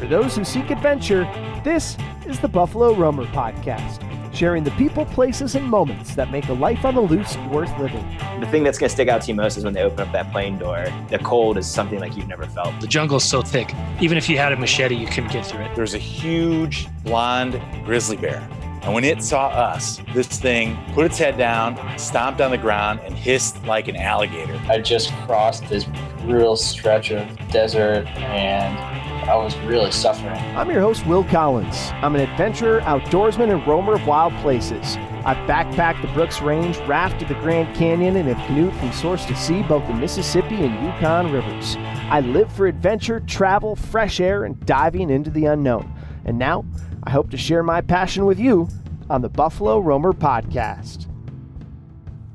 For those who seek adventure, this is the Buffalo Roamer Podcast, sharing the people, places, and moments that make a life on the loose worth living. The thing that's going to stick out to you most is when they open up that plane door. The cold is something like you've never felt. The jungle's so thick, even if you had a machete, you couldn't get through it. There's a huge blonde grizzly bear. And when it saw us, this thing put its head down, stomped on the ground, and hissed like an alligator. I just crossed this brutal stretch of desert, and I was really suffering. I'm your host, Will Collins. I'm an adventurer, outdoorsman, and roamer of wild places. I've backpacked the Brooks Range, rafted the Grand Canyon, and have canoed from source to sea, both the Mississippi and Yukon Rivers. I live for adventure, travel, fresh air, and diving into the unknown. And now, I hope to share my passion with you on the Buffalo Roamer Podcast.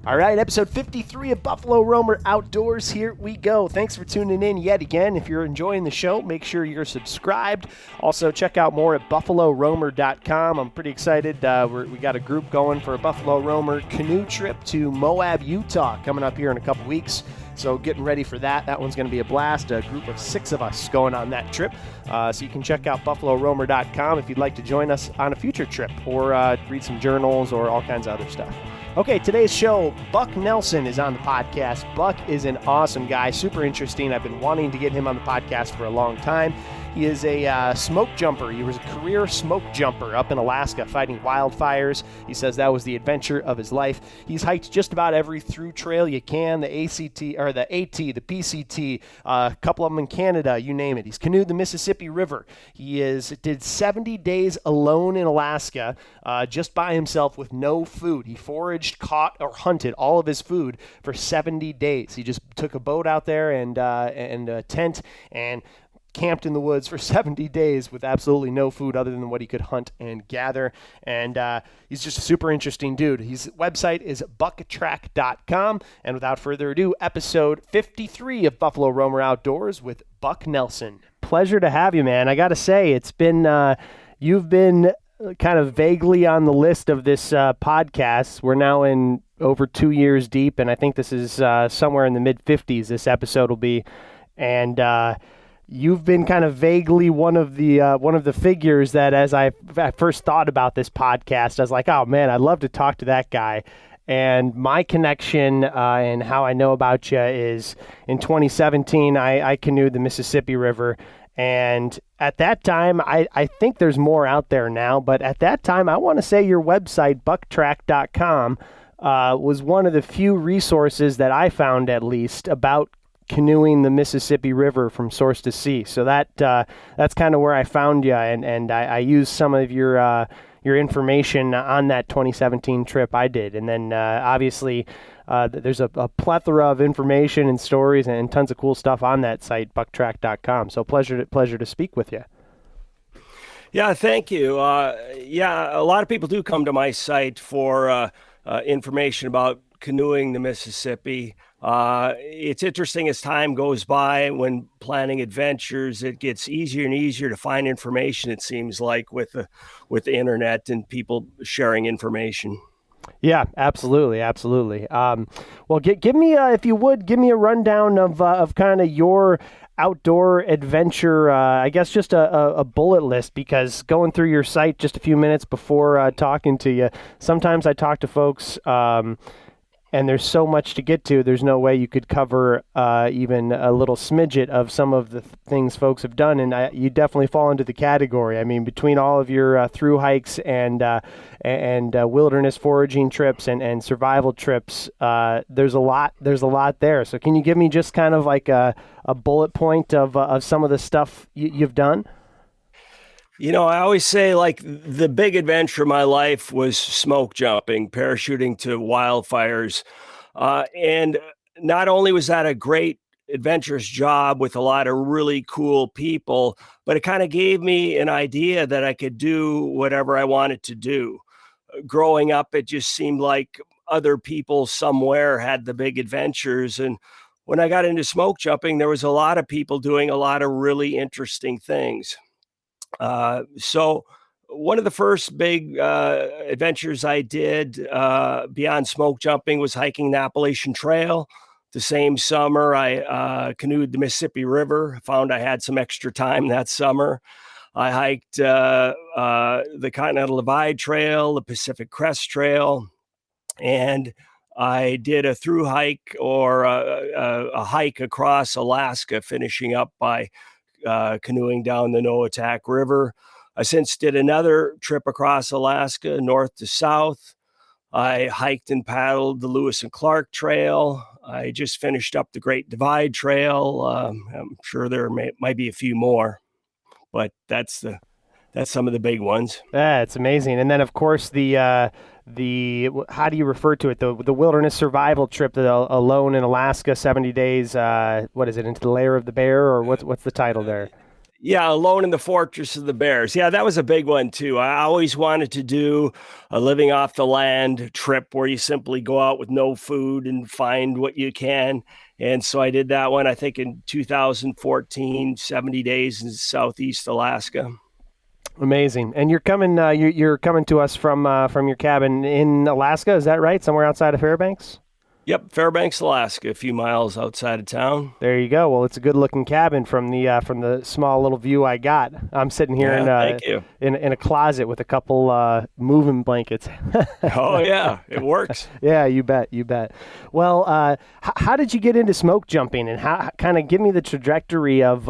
All right, episode 53 of Buffalo Roamer Outdoors. Here we go. Thanks for tuning in yet again. If you're enjoying the show, make sure you're subscribed. Also, check out more at buffaloroamer.com. I'm pretty excited. We got a group going for a Buffalo Roamer canoe trip to Moab, Utah, coming up here in a couple weeks. So getting ready for that. That one's going to be a blast. A group of 6 of us going on that trip. So you can check out buffaloroamer.com if you'd like to join us on a future trip or read some journals or all kinds of other stuff. Okay, today's show, Buck Nelson is on the podcast. Buck is an awesome guy, super interesting. I've been wanting to get him on the podcast for a long time. He is a smoke jumper. He was a career smoke jumper up in Alaska fighting wildfires. He says that was the adventure of his life. He's hiked just about every through trail you can, the ACT, or the AT, the PCT, a couple of them in Canada, you name it. He's canoed the Mississippi River. He did 70 days alone in Alaska, just by himself with no food. He foraged, caught, or hunted all of his food for 70 days. He just took a boat out there and a tent and camped in the woods for 70 days with absolutely no food other than what he could hunt and gather. And he's just a super interesting dude. His website is bucktrack.com. And without further ado, episode 53 of Buffalo Roamer Outdoors with Buck Nelson. Pleasure to have you, man. I got to say, it's been, you've been kind of vaguely on the list of this podcast. We're now in over 2 years deep, and I think this is somewhere in the mid-50s this episode will be. And you've been kind of vaguely one of the figures that, as I first thought about this podcast, I was like, oh man, I'd love to talk to that guy. And my connection and how I know about you is in 2017, I canoed the Mississippi River. And at that time, I think there's more out there now, but at that time, I want to say your website, bucktrack.com, was one of the few resources that I found, at least, about canoeing the Mississippi River from source to sea. So that's kind of where I found you, and I used some of your information on that 2017 trip I did. And then obviously there's a plethora of information and stories and tons of cool stuff on that site, bucktrack.com. So pleasure to speak with you. Yeah, thank you. A lot of people do come to my site for information about canoeing the Mississippi. It's interesting as time goes by when planning adventures, it gets easier and easier to find information, it seems like, with the internet and people sharing information. Yeah, absolutely. Well, give me, if you would, give me a rundown of kind of your outdoor adventure, I guess just a bullet list, because going through your site just a few minutes before talking to you, sometimes I talk to folks, and there's so much to get to, there's no way you could cover even a little smidget of some of the things folks have done. And you definitely fall into the category. I mean, between all of your through hikes and wilderness foraging trips and survival trips, there's a lot there. So can you give me just kind of like a bullet point of some of the stuff you've done? You know, I always say, like, the big adventure of my life was smoke jumping, parachuting to wildfires. And not only was that a great adventurous job with a lot of really cool people, but it kind of gave me an idea that I could do whatever I wanted to do. Growing up, it just seemed like other people somewhere had the big adventures. And when I got into smoke jumping, there was a lot of people doing a lot of really interesting things. So one of the first big adventures I did beyond smoke jumping was hiking the Appalachian Trail. The same summer, I canoed the Mississippi River. Found I had some extra time that summer. I hiked the Continental Divide Trail, the Pacific Crest Trail, and I did a through hike or a hike across Alaska, finishing up by canoeing down the Noatak River. I since did another trip across Alaska, north to south. I hiked and paddled the Lewis and Clark Trail. I just finished up the Great Divide Trail. I'm sure there might be a few more, but that's some of the big ones. Yeah, it's amazing. And then, of course, the how do you refer to it? The wilderness survival trip, alone in Alaska, 70 days. What is it? Into the lair of the bear, or what's the title there? Yeah, Alone in the Fortress of the Bears. Yeah, that was a big one too. I always wanted to do a living off the land trip where you simply go out with no food and find what you can. And so I did that one, I think in 2014, 70 days in Southeast Alaska. Amazing. And you're coming you're coming to us from your cabin in Alaska, is that right? Somewhere outside of Fairbanks? Yep, Fairbanks, Alaska, a few miles outside of town. There you go. Well, it's a good-looking cabin from the small little view I got. I'm sitting here in a closet with a couple moving blankets. Oh yeah, it works. Yeah, you bet. Well, how did you get into smoke jumping, and how kind of give me the trajectory of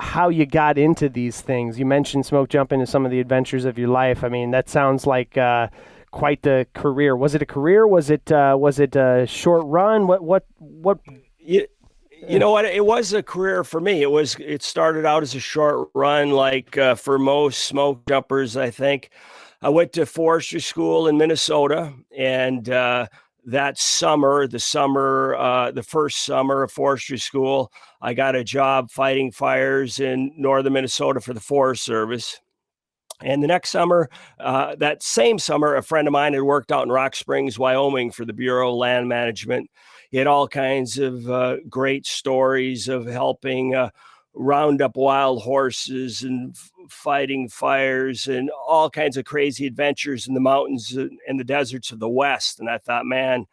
how you got into these things? You mentioned smoke jumping as some of the adventures of your life. I mean, that sounds like quite the career. Was it a career? Was it a short run? What? You know what? It was a career for me. It started out as a short run, like for most smoke jumpers, I think. I went to forestry school in Minnesota, and that summer, the first summer of forestry school, I got a job fighting fires in northern Minnesota for the Forest Service. And the next summer, that same summer, a friend of mine had worked out in Rock Springs, Wyoming for the Bureau of Land Management. He had all kinds of great stories of helping round up wild horses and fighting fires and all kinds of crazy adventures in the mountains and the deserts of the West. And I thought, man,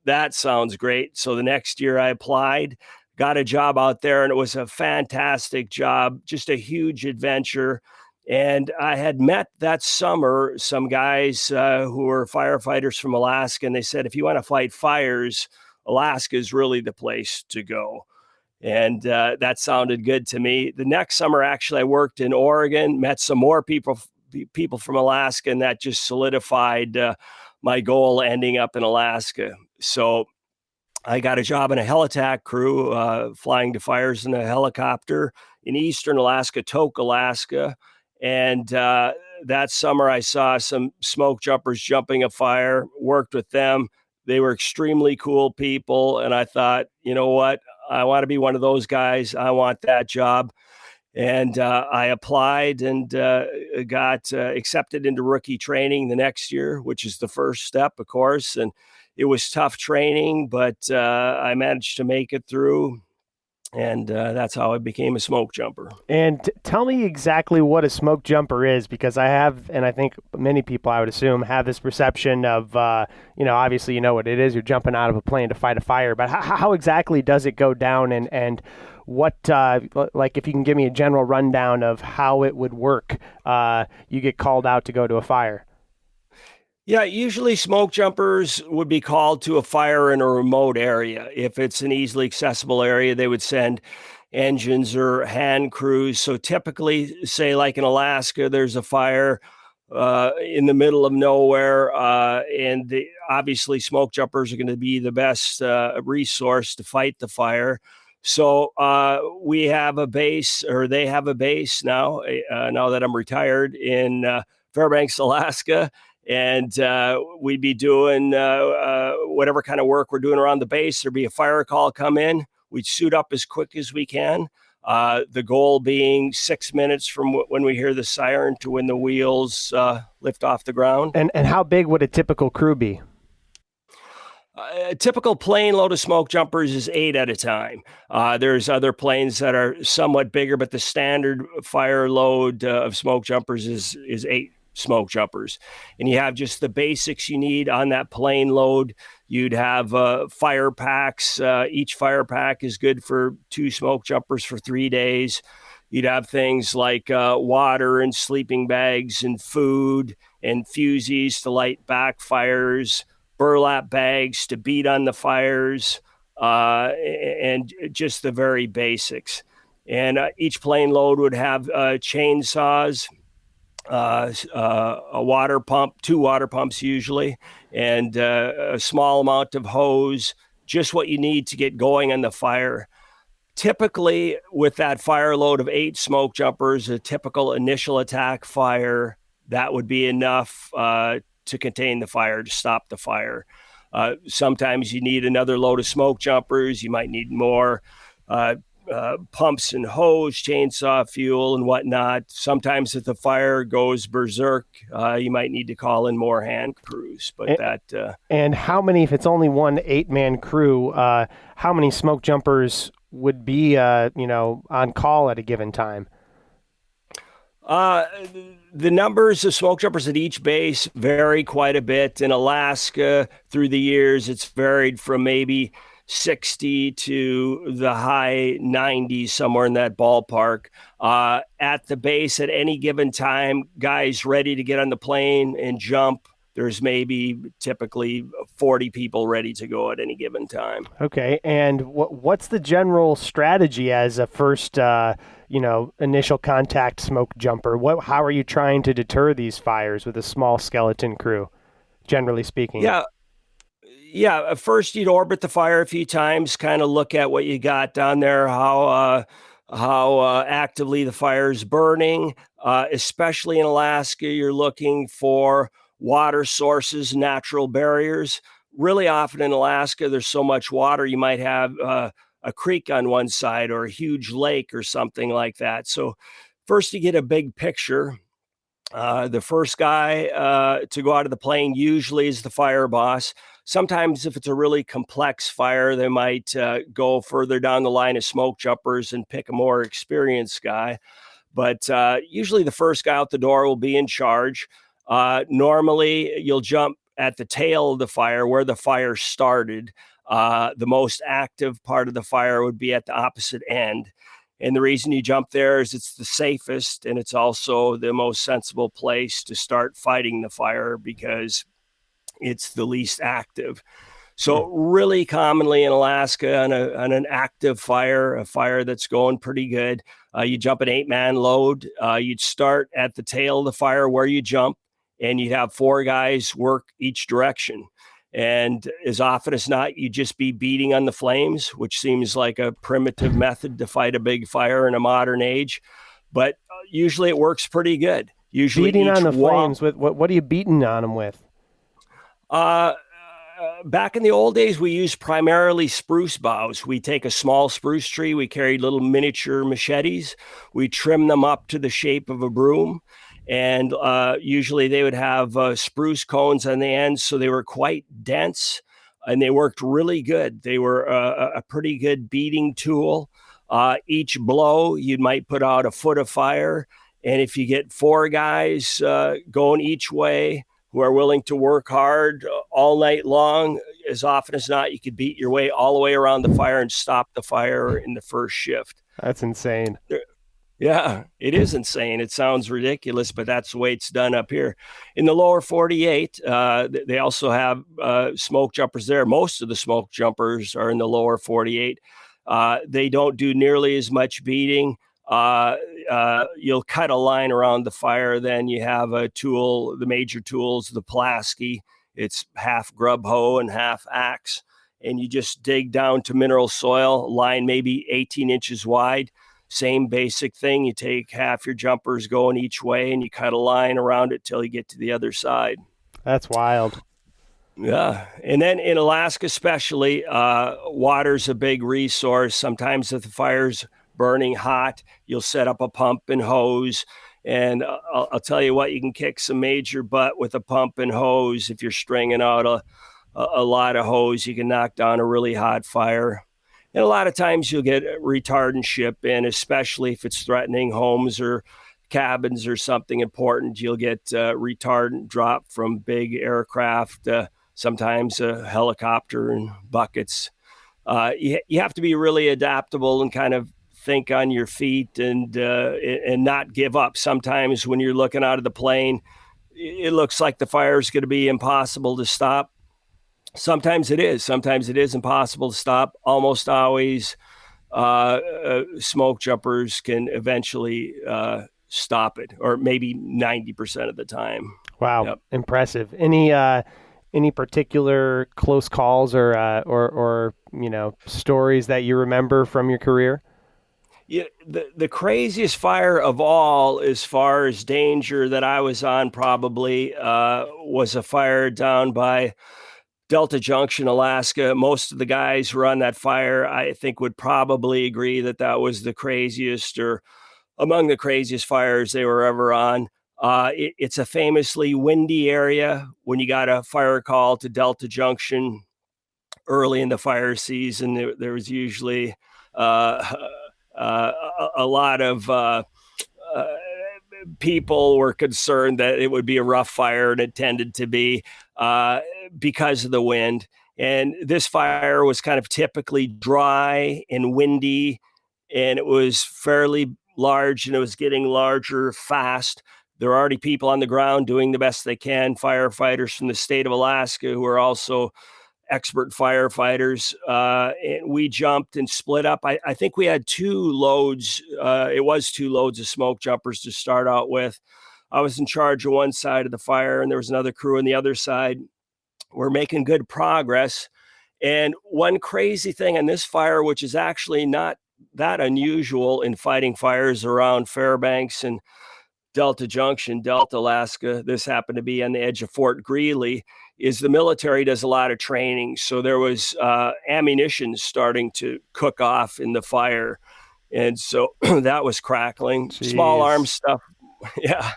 that sounds great. So the next year I applied, got a job out there, and it was a fantastic job, just a huge adventure. And I had met that summer some guys who were firefighters from Alaska, and they said, if you want to fight fires, Alaska is really the place to go. And that sounded good to me. The next summer, actually, I worked in Oregon, met some more people from Alaska, and that just solidified my goal ending up in Alaska. So I got a job in a helitack crew, flying to fires in a helicopter in eastern Alaska, Tok, Alaska. And that summer, I saw some smoke jumpers jumping a fire, worked with them. They were extremely cool people. And I thought, you know what? I want to be one of those guys. I want that job. And I applied and got accepted into rookie training the next year, which is the first step, of course. And it was tough training, but I managed to make it through. And that's how I became a smoke jumper. And tell me exactly what a smoke jumper is, because I have, and I think many people, I would assume, have this perception of, obviously you know what it is. You're jumping out of a plane to fight a fire. But how exactly does it go down, and what, like if you can give me a general rundown of how it would work, you get called out to go to a fire. Yeah, usually smoke jumpers would be called to a fire in a remote area. If it's an easily accessible area, they would send engines or hand crews. So typically, say like in Alaska, there's a fire in the middle of nowhere, and obviously smoke jumpers are going to be the best resource to fight the fire. So we have a base, or they have a base now, now that I'm retired, in Fairbanks, Alaska. And we'd be doing whatever kind of work we're doing around the base. There'd be a fire call come in. We'd suit up as quick as we can. The goal being 6 minutes from when we hear the siren to when the wheels lift off the ground. And how big would a typical crew be? A typical plane load of smoke jumpers is 8 at a time. There's other planes that are somewhat bigger, but the standard fire load of smoke jumpers is 8 smoke jumpers. And you have just the basics you need on that plane load. You'd have fire packs. Each fire pack is good for 2 smoke jumpers for 3 days. You'd have things like water and sleeping bags and food and fusees to light backfires, burlap bags to beat on the fires, and just the very basics. And each plane load would have chainsaws, a water pump, 2 water pumps usually, and a small amount of hose, just what you need to get going on the fire. Typically, with that fire load of 8 smoke jumpers, a typical initial attack fire, that would be enough to contain the fire, to stop the fire. Sometimes you need another load of smoke jumpers. You might need more pumps and hose, chainsaw fuel and whatnot. Sometimes if the fire goes berserk, you might need to call in more hand crews. But and how many, if it's only one 8-man crew, how many smoke jumpers would be on call at a given time? The numbers of smoke jumpers at each base vary quite a bit. In Alaska, through the years, it's varied from maybe 60 to the high 90s, somewhere in that ballpark. At the base at any given time, guys ready to get on the plane and jump, there's maybe typically 40 people ready to go at any given time. Okay, and what's the general strategy as a first, initial contact smoke jumper? How are you trying to deter these fires with a small skeleton crew, generally speaking? Yeah. First, you'd orbit the fire a few times, kind of look at what you got down there, how actively the fire is burning. Especially in Alaska, you're looking for water sources, natural barriers. Really often in Alaska, there's so much water, you might have a creek on one side or a huge lake or something like that. So first you get a big picture. The first guy to go out of the plane usually is the fire boss. Sometimes if it's a really complex fire, they might go further down the line of smoke jumpers and pick a more experienced guy. But usually the first guy out the door will be in charge. Normally you'll jump at the tail of the fire where the fire started. The most active part of the fire would be at the opposite end. And the reason you jump there is it's the safest, and it's also the most sensible place to start fighting the fire because it's the least active. So really commonly in Alaska on an active fire, a fire that's going pretty good, you jump an 8-man load. You'd start at the tail of the fire where you jump, and you'd have 4 guys work each direction. And as often as not, you just be beating on the flames, which seems like a primitive method to fight a big fire in a modern age. But usually it works pretty good. Usually beating on the flames, with what are you beating on them with? Back in the old days, we used primarily spruce boughs. We take a small spruce tree. We carried little miniature machetes. We trim them up to the shape of a broom. And usually they would have spruce cones on the ends, so they were quite dense, and they worked really good. They were a pretty good beating tool. Each blow, you might put out a foot of fire, and if you get 4 guys going each way who are willing to work hard all night long, as often as not, you could beat your way all the way around the fire and stop the fire in the first shift. That's insane. Yeah, it is insane. It sounds ridiculous, but that's the way it's done up here. In the lower 48, they also have smoke jumpers there. Most of the smoke jumpers are in the lower 48. They don't do nearly as much beating. You'll cut a line around the fire. Then you have a tool, the major tools, the Pulaski. It's half grub hoe and half axe. And you just dig down to mineral soil, line maybe 18 inches wide. Same basic thing. You take half your jumpers going each way and you cut a line around it till you get to the other side. That's wild. Yeah. And then in Alaska, especially, water's a big resource. Sometimes if the fire's burning hot, you'll set up a pump and hose. And I'll tell you what, you can kick some major butt with a pump and hose. If you're stringing out a lot of hose, you can knock down a really hot fire. And a lot of times you'll get retardant ship in, especially if it's threatening homes or cabins or something important. You'll get retardant drop from big aircraft, sometimes a helicopter and buckets. You have to be really adaptable and kind of think on your feet and not give up. Sometimes when you're looking out of the plane, it looks like the fire is going to be impossible to stop. Sometimes it is. Sometimes it is impossible to stop. Almost always, smoke jumpers can eventually stop it, or maybe 90% of the time. Wow, Yep. Impressive. Any particular close calls or stories that you remember from your career? Yeah, the craziest fire of all, as far as danger that I was on, probably was a fire down by Delta Junction, Alaska. Most of the guys who were on that fire, I think, would probably agree that that was the craziest, or among the craziest fires they were ever on. It's a famously windy area. When you got a fire call to Delta Junction early in the fire season, there was usually a lot of people were concerned that it would be a rough fire, and it tended to be because of the wind. And this fire was kind of typically dry and windy, and it was fairly large, and it was getting larger fast. There are already people on the ground doing the best they can, firefighters from the state of Alaska who are also expert firefighters. And we jumped and split up. I think we had two loads. It was two loads of smoke jumpers to start out with. I was in charge of one side of the fire, and there was another crew on the other side. We're making good progress. And one crazy thing on this fire, which is actually not that unusual in fighting fires around Fairbanks and Delta Junction, Delta, Alaska. This happened to be on the edge of Fort Greely. Is the military does a lot of training. So there was ammunition starting to cook off in the fire. And so that was crackling. Jeez. Small arms stuff. Yeah.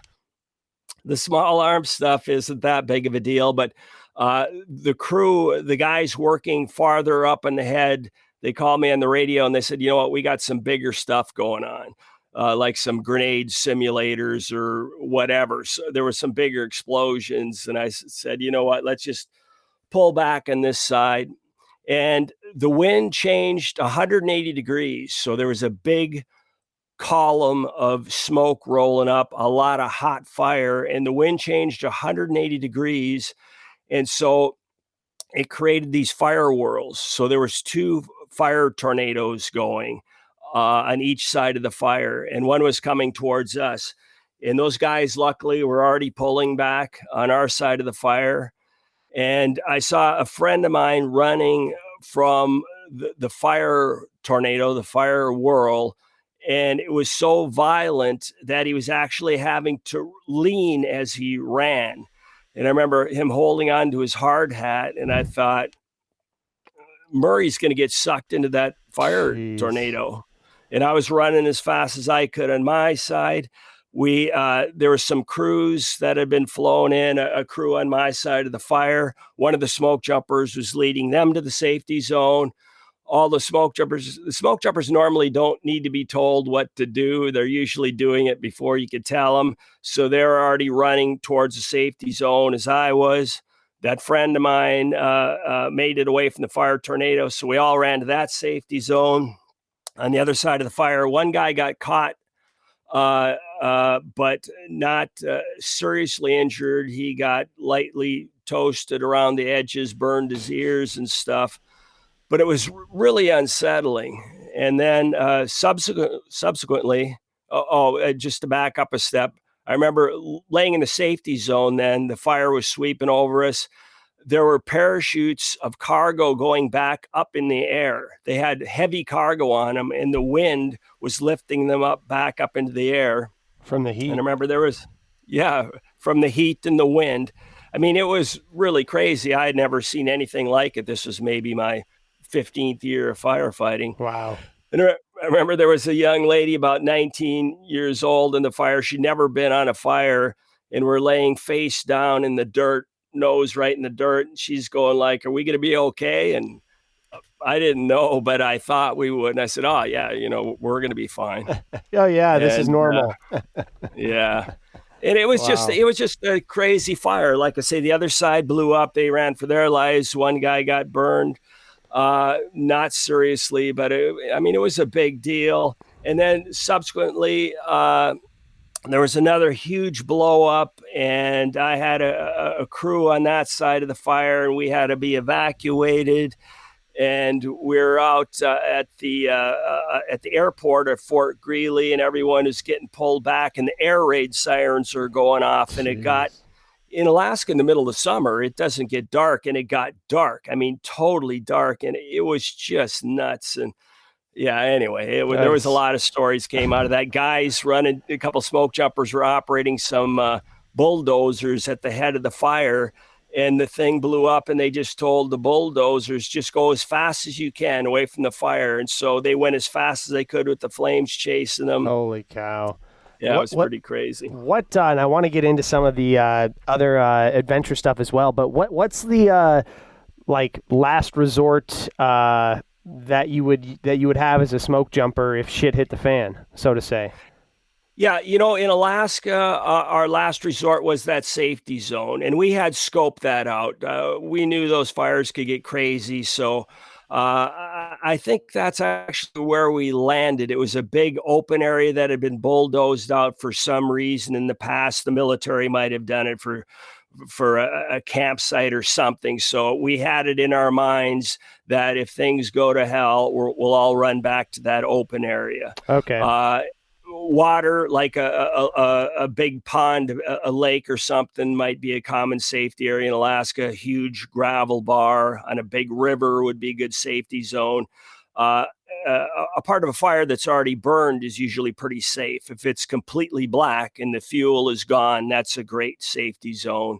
The small arms stuff isn't that big of a deal, but the crew, the guys working farther up in the head, they called me on the radio and they said, you know what, we got some bigger stuff going on. Like some grenade simulators or whatever. So there were some bigger explosions. And I said, you know what, let's just pull back on this side. And the wind changed 180 degrees. So there was a big column of smoke rolling up, a lot of hot fire, and the wind changed 180 degrees. And so it created these fire whirls. So there was two fire tornadoes going on each side of the fire, and one was coming towards us. And those guys, luckily, were already pulling back on our side of the fire. And I saw a friend of mine running from the fire tornado, the fire whirl, and it was so violent that he was actually having to lean as he ran. And I remember him holding on to his hard hat, and I thought, Murray's going to get sucked into that fire tornado. And I was running as fast as I could on my side. There were some crews that had been flown in, a crew on my side of the fire. One of the smoke jumpers was leading them to the safety zone. All the smoke jumpers normally don't need to be told what to do. They're usually doing it before you could tell them. So they're already running towards the safety zone as I was. That friend of mine made it away from the fire tornado. So we all ran to that safety zone. On the other side of the fire, one guy got caught, but not seriously injured. He got lightly toasted around the edges, burned his ears and stuff. But it was really unsettling. And then subsequently, just to back up a step, I remember laying in the safety zone then. The fire was sweeping over us. There were parachutes of cargo going back up in the air. They had heavy cargo on them, and the wind was lifting them back up into the air. From the heat. And I remember from the heat and the wind. I mean, it was really crazy. I had never seen anything like it. This was maybe my 15th year of firefighting. Wow. And I remember there was a young lady about 19 years old in the fire. She'd never been on a fire, and we're laying face down in the dirt, nose right in the dirt. And she's going like, are we going to be okay? And I didn't know, but I thought we would. And I said, oh yeah, we're going to be fine. Oh yeah. This is normal. Yeah. And it was just a crazy fire. Like I say, the other side blew up. They ran for their lives. One guy got burned, not seriously, but it was a big deal. And then subsequently, there was another huge blow up, and I had a crew on that side of the fire, and we had to be evacuated. And we're out at the airport at Fort Greely, and everyone is getting pulled back, and the air raid sirens are going off. And it got in Alaska in the middle of summer. It doesn't get dark, and it got dark. I mean, totally dark, and it was just nuts. And yeah, anyway, there was a lot of stories came out of that. Guys running, a couple smoke jumpers were operating some bulldozers at the head of the fire, and the thing blew up, and they just told the bulldozers, just go as fast as you can away from the fire. And so they went as fast as they could with the flames chasing them. Holy cow. Yeah, it was pretty crazy. And I want to get into some of the other adventure stuff as well, but what's the last resort that you would have as a smoke jumper if shit hit the fan, so to say? Yeah, in Alaska, our last resort was that safety zone, and we had scoped that out. We knew those fires could get crazy, so I think that's actually where we landed. It was a big open area that had been bulldozed out for some reason in the past. The military might have done it for a campsite or something. So we had it in our minds that if things go to hell, we'll all run back to that open area. Okay. Water, like a big pond, a lake or something, might be a common safety area in Alaska. A huge gravel bar on a big river would be a good safety zone. A part of a fire that's already burned is usually pretty safe. If it's completely black and the fuel is gone, that's a great safety zone.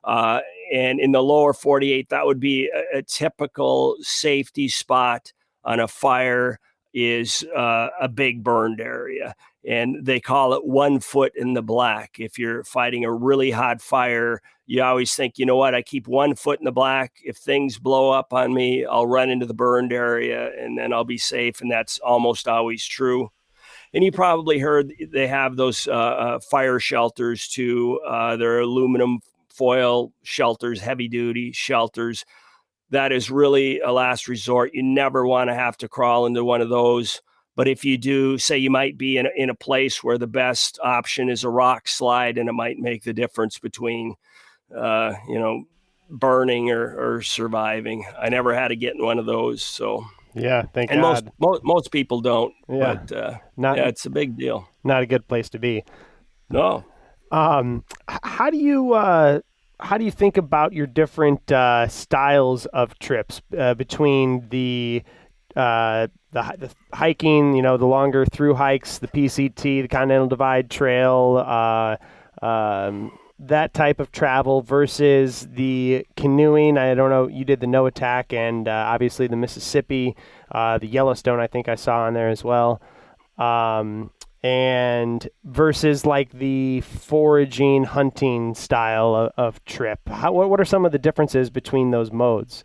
And in the lower 48, that would be a typical safety spot on a fire, is a big burned area. And they call it 1 foot in the black. If you're fighting a really hot fire, you always think, you know what, I keep 1 foot in the black. If things blow up on me, I'll run into the burned area and then I'll be safe. And that's almost always true. And you probably heard they have those fire shelters too. They're aluminum foil shelters, heavy duty shelters. That is really a last resort. You never want to have to crawl into one of those. But if you do, say you might be in a place where the best option is a rock slide, and it might make the difference between, burning or surviving. I never had to get in one of those. So yeah, thank and God. Most people don't. Yeah, but it's a big deal. Not a good place to be. No. How do you think about your different styles of trips between the hiking, the longer through hikes, the PCT, the Continental Divide Trail, that type of travel versus the canoeing? I don't know. You did the No Attack and obviously the Mississippi, the Yellowstone, I think I saw on there as well. And versus like the foraging, hunting style of trip. What are some of the differences between those modes?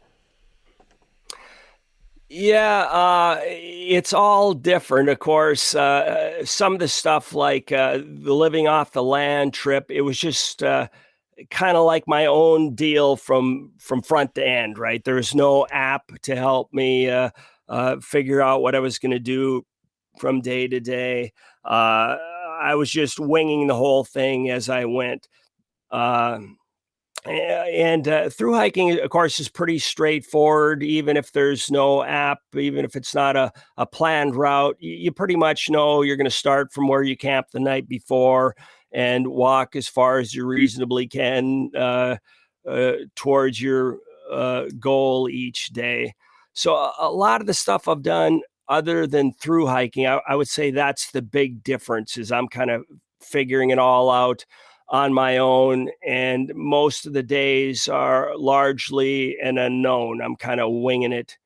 Yeah, it's all different, of course. Some of the stuff like the living off the land trip, it was just kind of like my own deal from front to end, right? There's no app to help me figure out what I was going to do from day to day. I was just winging the whole thing as I went. And through hiking, of course, is pretty straightforward. Even if there's no app, even if it's not a planned route, you pretty much know you're going to start from where you camped the night before and walk as far as you reasonably can towards your goal each day. So a lot of the stuff I've done other than through hiking, I would say that's the big difference, is I'm kind of figuring it all out on my own, and most of the days are largely an unknown. I'm kind of winging it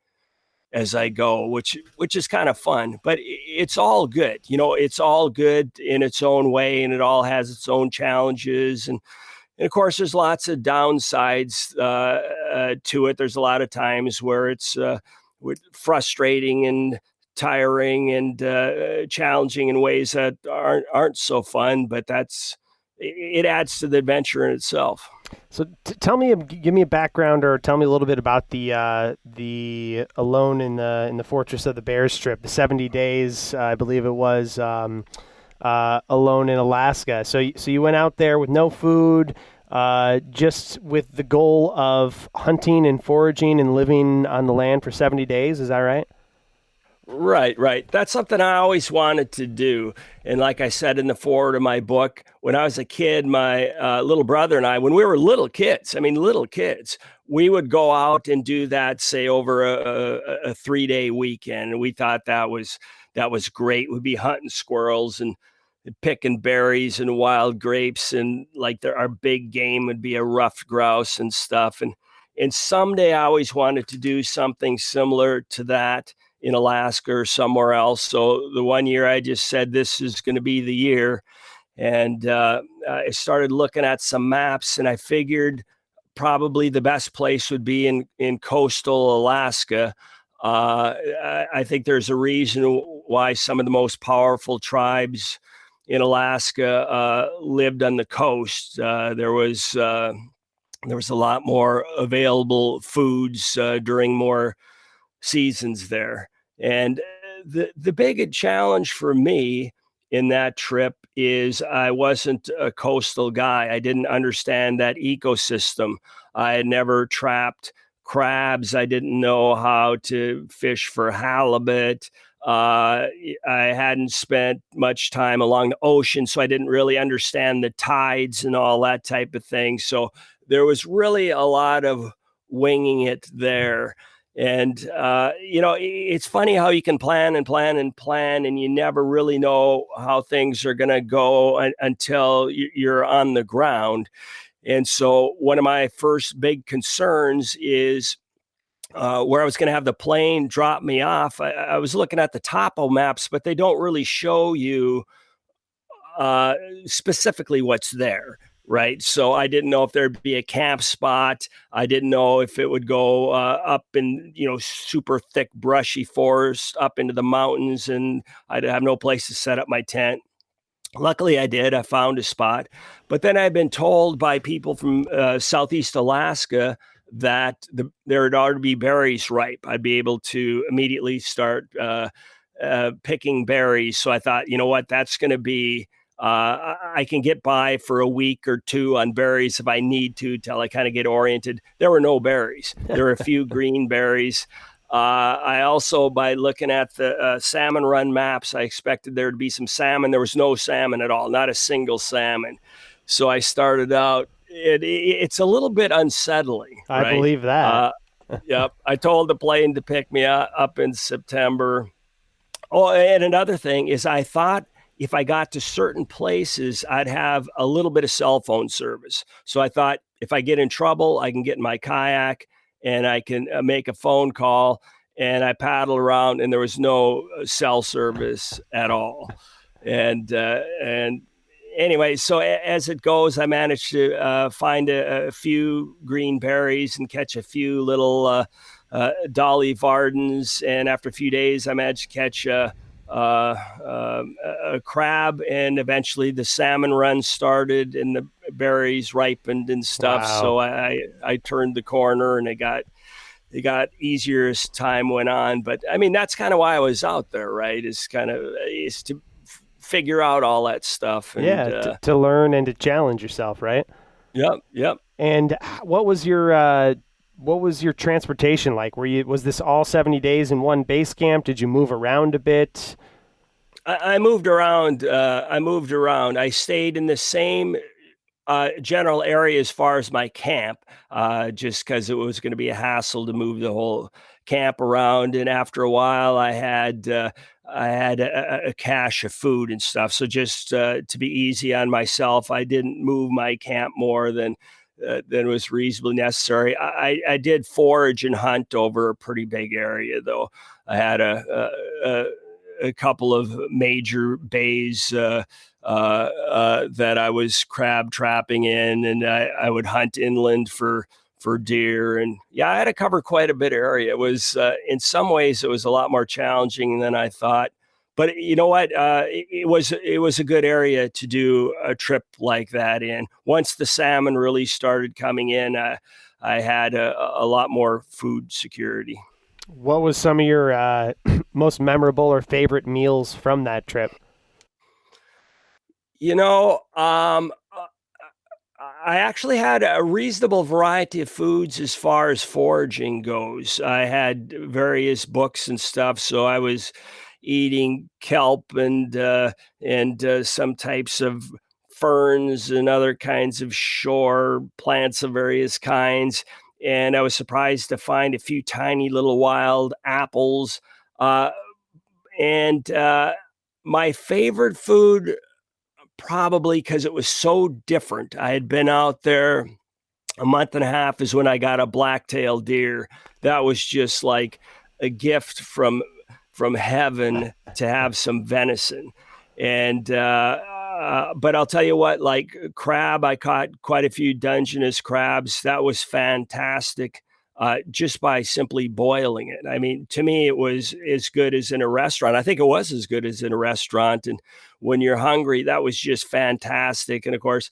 as I go, which is kind of fun, but it's all good. It's all good in its own way, and it all has its own challenges. And of course, there's lots of downsides to it. There's a lot of times where it's frustrating and tiring and challenging in ways that aren't so fun, but it adds to the adventure in itself. So tell me, give me a background, or tell me a little bit about the Alone in the Fortress of the Bears trip, the 70 days, I believe it was, alone in Alaska. So you went out there with no food, just with the goal of hunting and foraging and living on the land for 70 days. Is that right? Right. That's something I always wanted to do. And like I said in the foreword of my book, when I was a kid, my little brother and I, when we were little kids, we would go out and do that, say, over a 3-day weekend. And we thought that was great. We'd be hunting squirrels and picking berries and wild grapes. And like our big game would be a ruffed grouse and stuff. And someday I always wanted to do something similar to that in Alaska or somewhere else. So the one year I just said, this is going to be the year. And I started looking at some maps, and I figured probably the best place would be in coastal Alaska. I think there's a reason why some of the most powerful tribes in Alaska lived on the coast. There was a lot more available foods during more seasons there. And the big challenge for me in that trip is I wasn't a coastal guy. I didn't understand that ecosystem. I had never trapped crabs. I didn't know how to fish for halibut. I hadn't spent much time along the ocean, so I didn't really understand the tides and all that type of thing. So there was really a lot of winging it there. And, it's funny how you can plan, and you never really know how things are going to go until you're on the ground. And so one of my first big concerns is where I was going to have the plane drop me off. I was looking at the topo maps, but they don't really show you specifically what's there. Right. So I didn't know if there'd be a camp spot. I didn't know if it would go up in, super thick, brushy forest up into the mountains, and I'd have no place to set up my tent. Luckily, I did. I found a spot. But then I'd been told by people from Southeast Alaska that there would already be berries ripe. I'd be able to immediately start picking berries. So I thought, you know what, that's going to be I can get by for a week or two on berries if I need to till I kind of get oriented. There were no berries. There were a few green berries. I also, by looking at the salmon run maps, I expected there to be some salmon. There was no salmon at all, not a single salmon. So I started out, it's a little bit unsettling. I right? believe that. Yep. I told the plane to pick me up in September. Oh, and another thing is I thought if I got to certain places, I'd have a little bit of cell phone service. So I thought if I get in trouble, I can get in my kayak and I can make a phone call. And I paddled around, and there was no cell service at all. And anyway, so as it goes, I managed to find a few green berries and catch a few little Dolly Vardens. And after a few days, I managed to catch a crab, and eventually the salmon run started and the berries ripened and stuff. Wow. So I turned the corner, and it got easier as time went on. But I mean, that's kind of why I was out there, right? Is to figure out all that stuff. And, to learn and to challenge yourself, right? Yep. And what was your transportation like? Was this all 70 days in one base camp? Did you move around a bit? I moved around. I stayed in the same general area as far as my camp, just because it was going to be a hassle to move the whole camp around. And after a while, I had a cache of food and stuff. So just to be easy on myself, I didn't move my camp more than was reasonably necessary. I did forage and hunt over a pretty big area, though. I had a couple of major bays that I was crab trapping in, and I would hunt inland for deer. And yeah, I had to cover quite a bit of area. It was in some ways it was a lot more challenging than I thought, But you know what? It was a good area to do a trip like that in. Once the salmon really started coming in, I had a lot more food security. What was some of your most memorable or favorite meals from that trip? I actually had a reasonable variety of foods as far as foraging goes. I had various books and stuff, so I was eating kelp and some types of ferns and other kinds of shore plants of various kinds. And I was surprised to find a few tiny little wild apples. And my favorite food, probably because it was so different. I had been out there a month and a half, is when I got a black-tailed deer. That was just like a gift from heaven to have some venison. And but I'll tell you what, like crab, I caught quite a few Dungeness crabs. That was fantastic. Just by simply boiling it. I mean, to me, it was as good as in a restaurant. I think it was as good as in a restaurant. And when you're hungry, that was just fantastic. And of course,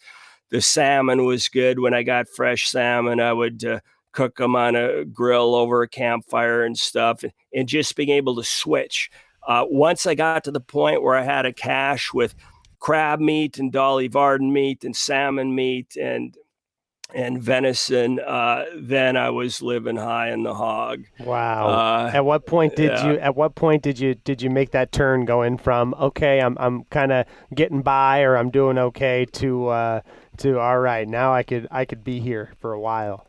the salmon was good. When I got fresh salmon, I would cook them on a grill over a campfire and stuff, and just being able to switch. Once I got to the point where I had a cache with crab meat and Dolly Varden meat and salmon meat and venison, then I was living high in the hog. Wow. At what point did you make that turn going from, okay, I'm kind of getting by, or I'm doing okay, to all right, now I could be here for a while?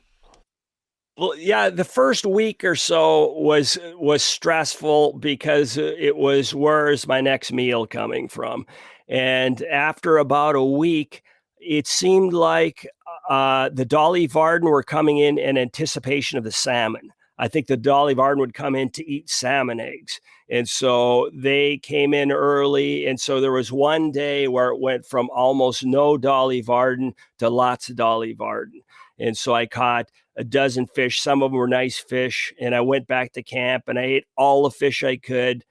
Well, yeah, the first week or so was stressful because it was, where's my next meal coming from? And after about a week, it seemed like the Dolly Varden were coming in anticipation of the salmon. I think the Dolly Varden would come in to eat salmon eggs. And so they came in early. And so there was one day where it went from almost no Dolly Varden to lots of Dolly Varden. And so I caught a dozen fish. Some of them were nice fish. And I went back to camp and I ate all the fish I could,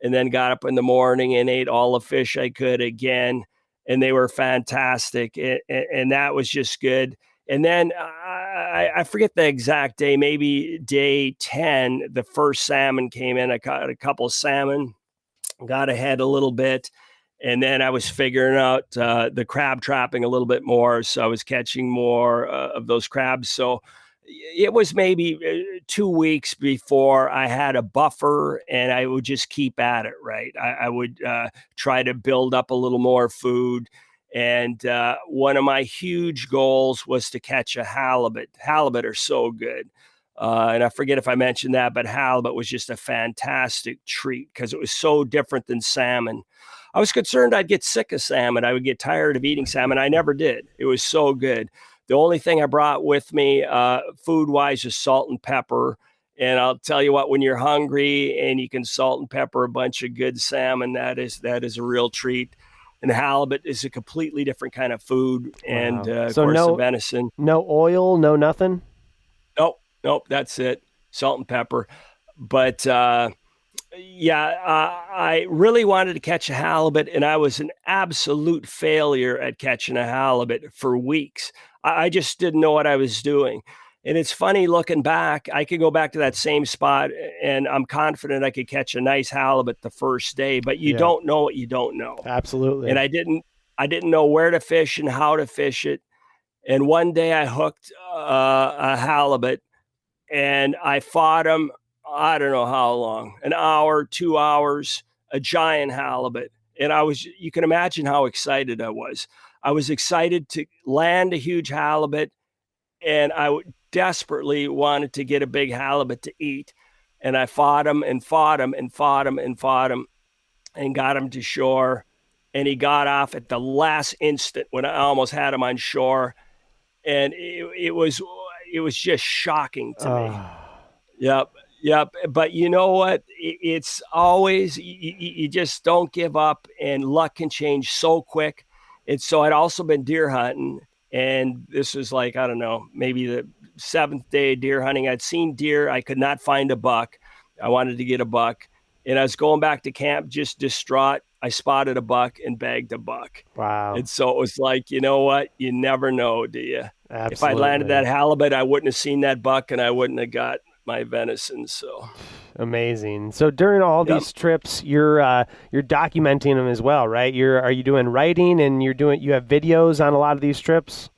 and then got up in the morning and ate all the fish I could again. And they were fantastic. And that was just good. And then I forget the exact day, maybe day 10, the first salmon came in. I caught a couple of salmon, got ahead a little bit. And then I was figuring out the crab trapping a little bit more. So I was catching more of those crabs. So it was maybe 2 weeks before I had a buffer, and I would just keep at it, right? I would try to build up a little more food. And one of my huge goals was to catch a halibut. Halibut are so good. And I forget if I mentioned that, but halibut was just a fantastic treat because it was so different than salmon. I was concerned I'd get sick of salmon. I would get tired of eating salmon. I never did. It was so good. The only thing I brought with me food-wise is salt and pepper. And I'll tell you what, when you're hungry and you can salt and pepper a bunch of good salmon, that is a real treat. And halibut is a completely different kind of food. And of course, the venison. No oil, no nothing? Nope, that's it. Salt and pepper. But I really wanted to catch a halibut, and I was an absolute failure at catching a halibut for weeks. I just didn't know what I was doing. And it's funny looking back, I could go back to that same spot and I'm confident I could catch a nice halibut the first day, but you don't know what you don't know. Absolutely. And I didn't know where to fish and how to fish it. And one day I hooked a halibut and I fought him, I don't know how long, an hour, 2 hours, a giant halibut. And you can imagine how excited I was. I was excited to land a huge halibut, and I desperately wanted to get a big halibut to eat. And I fought him and fought him and fought him and fought him and got him to shore. And he got off at the last instant when I almost had him on shore. And it was just shocking to me. Yep. But you know what? It's always, you just don't give up, and luck can change so quick. And so I'd also been deer hunting, and this was like, I don't know, maybe the 7th day of deer hunting. I'd seen deer. I could not find a buck. I wanted to get a buck. And I was going back to camp just distraught. I spotted a buck and bagged a buck. Wow. And so it was like, you know what? You never know, do you? Absolutely. If I landed that halibut, I wouldn't have seen that buck and I wouldn't have got my venison. So amazing. So during all these trips, you're documenting them as well, right? Are you doing writing and you have videos on a lot of these trips?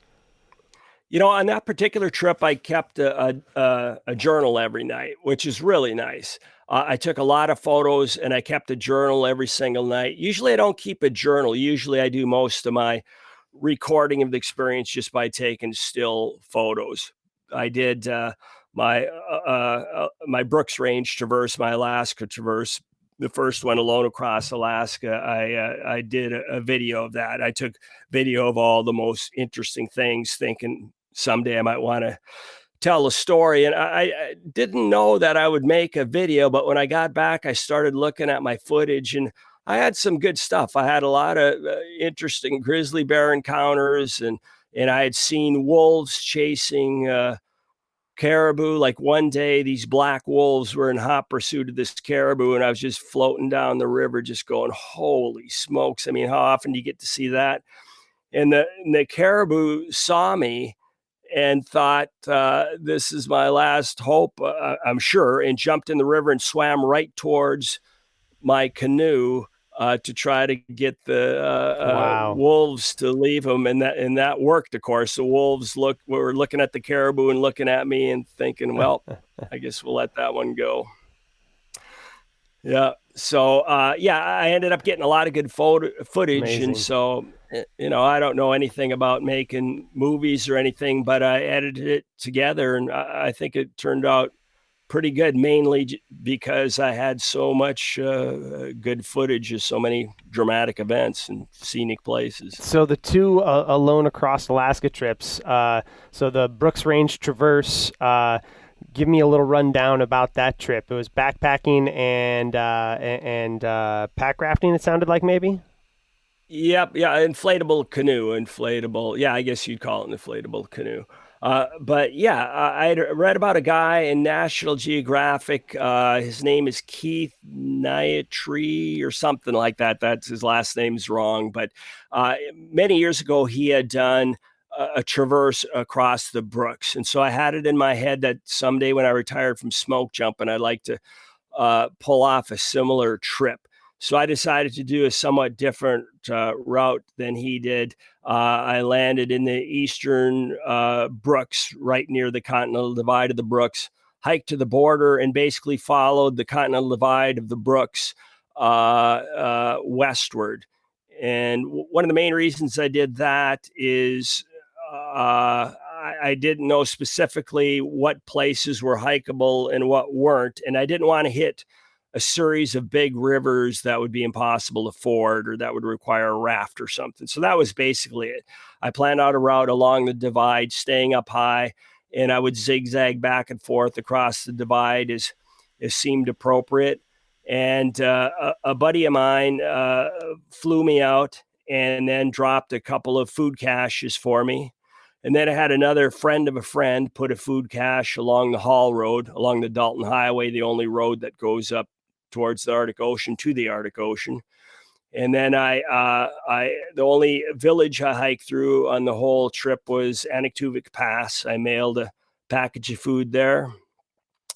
You know, on that particular trip, I kept a journal every night, which is really nice. I took a lot of photos and I kept a journal every single night. Usually I don't keep a journal. Usually I do most of my recording of the experience just by taking still photos. I did my Brooks Range traverse, my Alaska traverse, the first one alone across Alaska. I did a video of that. I took video of all the most interesting things, thinking someday I might want to tell a story. And I didn't know that I would make a video, but when I got back, I started looking at my footage and I had some good stuff. I had a lot of interesting grizzly bear encounters, and I had seen wolves chasing caribou. Like one day, these black wolves were in hot pursuit of this caribou, and I was just floating down the river, just going, holy smokes. I mean, how often do you get to see that? And the caribou saw me and thought, this is my last hope, I'm sure, and jumped in the river and swam right towards my canoe to try to get the wolves to leave them. And that worked, of course. The wolves were looking at the caribou and looking at me and thinking, well, I guess we'll let that one go. Yeah. So, I ended up getting a lot of good footage. Amazing. And so, you know, I don't know anything about making movies or anything, but I edited it together and I think it turned out pretty good, mainly because I had so much good footage of so many dramatic events and scenic places. So the two Alone Across Alaska trips, so the Brooks Range Traverse, give me a little rundown about that trip. It was backpacking and pack rafting, it sounded like, maybe? Yep. Yeah. Inflatable canoe. Yeah, I guess you'd call it an inflatable canoe. But yeah, I read about a guy in National Geographic. His name is Keith Niatry or something like that. That's his last name's wrong. But many years ago, he had done a traverse across the Brooks. And so I had it in my head that someday when I retired from smoke jumping, I'd like to pull off a similar trip. So I decided to do a somewhat different route than he did. I landed in the eastern Brooks, right near the Continental Divide of the Brooks, hiked to the border, and basically followed the Continental Divide of the Brooks westward. And one of the main reasons I did that is I didn't know specifically what places were hikeable and what weren't. And I didn't want to hit a series of big rivers that would be impossible to ford or that would require a raft or something. So that was basically it. I planned out a route along the divide, staying up high, and I would zigzag back and forth across the divide as seemed appropriate. And a buddy of mine flew me out and then dropped a couple of food caches for me. And then I had another friend of a friend put a food cache along the Hall Road, along the Dalton Highway, the only road that goes up towards the Arctic Ocean to the Arctic Ocean. And then the only village I hiked through on the whole trip was Anaktuvik Pass. I mailed a package of food there.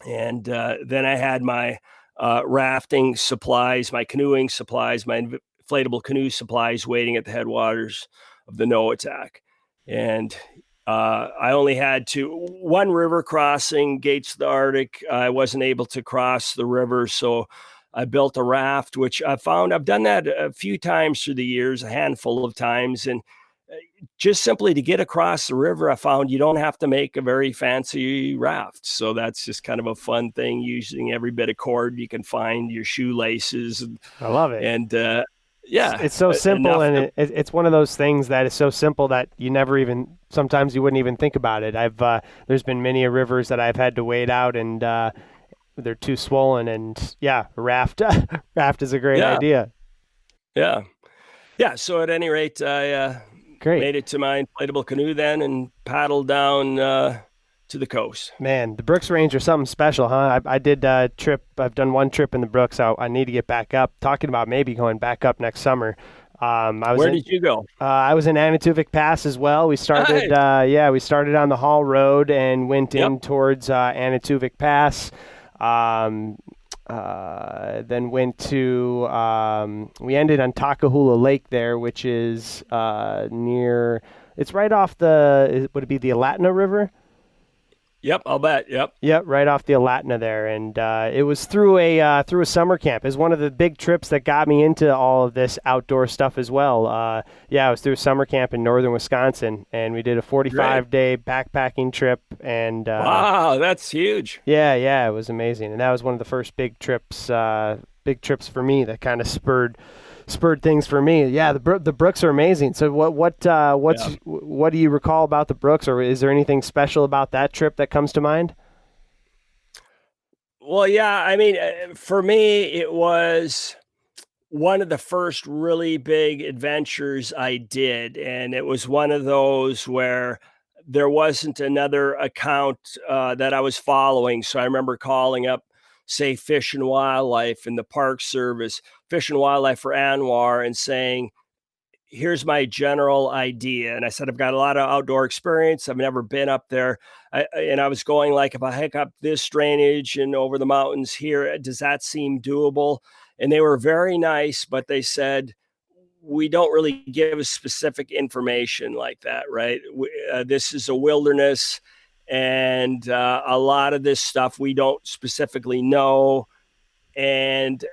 And then I had my rafting supplies, my canoeing supplies, my inflatable canoe supplies waiting at the headwaters of the Noatak. And I only had one river crossing, Gates of the Arctic. I wasn't able to cross the river, so I built a raft, which I found I've done that a few times through the years, a handful of times. And just simply to get across the river, I found you don't have to make a very fancy raft. So that's just kind of a fun thing, using every bit of cord you can find, your shoelaces. I love it. And yeah, it's so simple, and it's one of those things that is so simple that sometimes you wouldn't even think about it. There's been many rivers that I've had to wade out, and they're too swollen, and a raft is a great idea. Yeah. So at any rate, I made it to my inflatable canoe then and paddled down to the coast. Man, the Brooks Range are something special, huh? I did a trip. I've done one trip in the Brooks. I need to get back up. Talking about maybe going back up next summer. Where did you go? I was in Anatuvik Pass as well. We started, we started on the Hall Road and went in towards Anatuvik Pass. Then went to, we ended on Takahula Lake there, which is near. It's right off would it be the Alatna River? Yep, I'll bet. Yep, right off the Alatna there, and it was through a summer camp. It was one of the big trips that got me into all of this outdoor stuff as well. It was through a summer camp in northern Wisconsin, and we did a 45-day backpacking trip. And wow, that's huge. Yeah, it was amazing, and that was one of the first big trips for me that kind of spurred things for me. Yeah, the Brooks are amazing. So what do you recall about the Brooks, or is there anything special about that trip that comes to mind? Well, yeah, I mean, for me, it was one of the first really big adventures I did, and it was one of those where there wasn't another account that I was following. So I remember calling up, say, Fish and Wildlife and the Park Service, Fish and Wildlife for Anwar, and saying, here's my general idea. And I said, I've got a lot of outdoor experience. I've never been up there. And I was going like, if I hike up this drainage and over the mountains here, does that seem doable? And they were very nice, but they said, we don't really give specific information like that, right? This is a wilderness. And a lot of this stuff we don't specifically know. And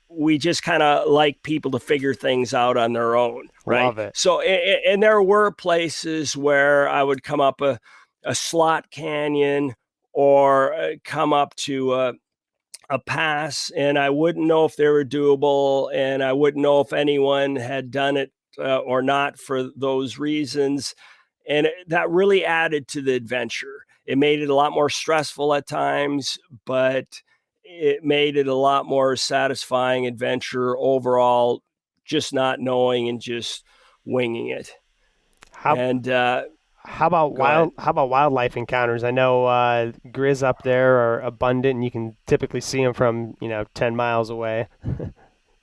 we just kind of like people to figure things out on their own. Right. Love it. So, and there were places where I would come up a slot canyon or come up to a pass, and I wouldn't know if they were doable, and I wouldn't know if anyone had done it or not for those reasons. And that really added to the adventure. It made it a lot more stressful at times, but it made it a lot more satisfying adventure overall, just not knowing and just winging it. How about wildlife encounters? I know grizz up there are abundant, and you can typically see them from 10 miles away.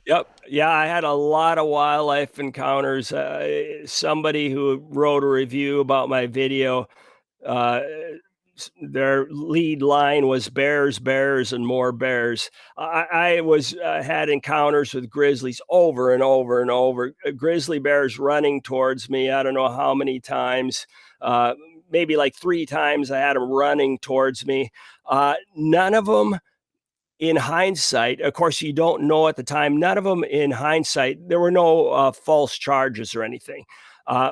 Yep. Yeah, I had a lot of wildlife encounters. Somebody who wrote a review about my video, their lead line was bears, bears, and more bears. I had encounters with grizzlies over and over and over. Grizzly bears running towards me. I don't know how many times. Maybe like 3 times I had them running towards me. None of them, in hindsight, of course, you don't know at the time, none of them in hindsight, there were no false charges or anything.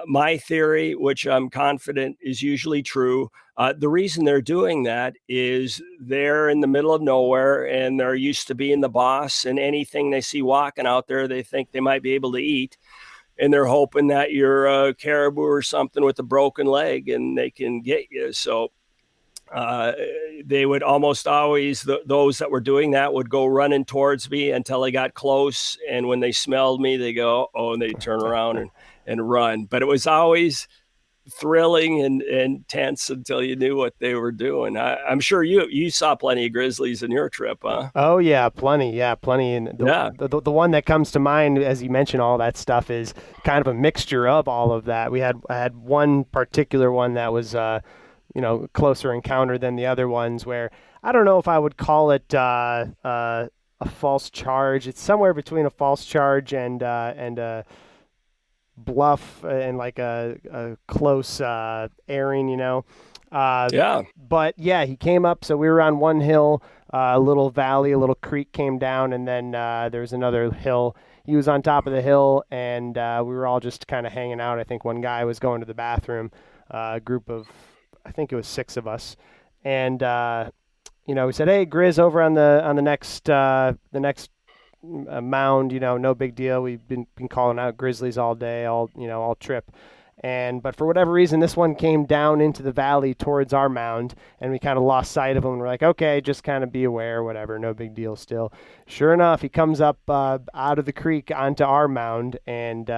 My theory, which I'm confident is usually true, the reason they're doing that is they're in the middle of nowhere and they're used to being the boss, and anything they see walking out there, they think they might be able to eat. And they're hoping that you're a caribou or something with a broken leg and they can get you. So they would almost always, those that were doing that would go running towards me until they got close. And when they smelled me, they go, oh, and they turn around and run. But it was always thrilling and tense until you knew what they were doing. I'm sure you saw plenty of grizzlies in your trip, huh? Oh yeah, plenty. And the one that comes to mind as you mentioned all that stuff is kind of a mixture of all of that. I had one particular one that was closer encounter than the other ones, where I don't know if I would call it a false charge. It's somewhere between a false charge and a bluff and like a close airing, But yeah, he came up. So we were on one hill, a little valley, a little creek came down, and then there was another hill. He was on top of the hill, and we were all just kind of hanging out. I think one guy was going to the bathroom, a group of, I think it was 6 of us. And, we said, hey, Grizz, over on the next mound, no big deal. We've been calling out grizzlies all day, all trip. But for whatever reason, this one came down into the valley towards our mound, and we kind of lost sight of him. We're like, okay, just kind of be aware, whatever, no big deal still. Sure enough, he comes up out of the creek onto our mound and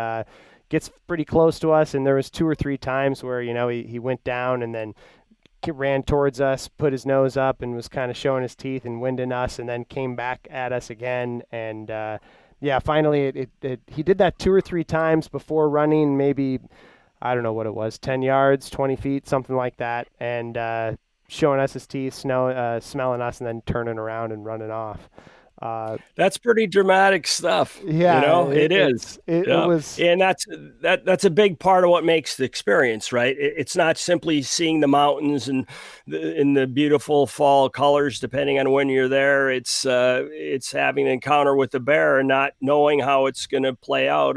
gets pretty close to us, and there was 2 or 3 times where, he went down and then ran towards us, put his nose up, and was kind of showing his teeth and winding us, and then came back at us again. And finally he did that 2 or 3 times before running maybe, I don't know what it was, 10 yards, 20 feet, something like that, and showing us his teeth, smelling us, and then turning around and running off. That's pretty dramatic stuff. Yeah, it is. It was, and that's a big part of what makes the experience, right? It's not simply seeing the mountains and in the beautiful fall colors, depending on when you're there. It's having an encounter with the bear and not knowing how it's going to play out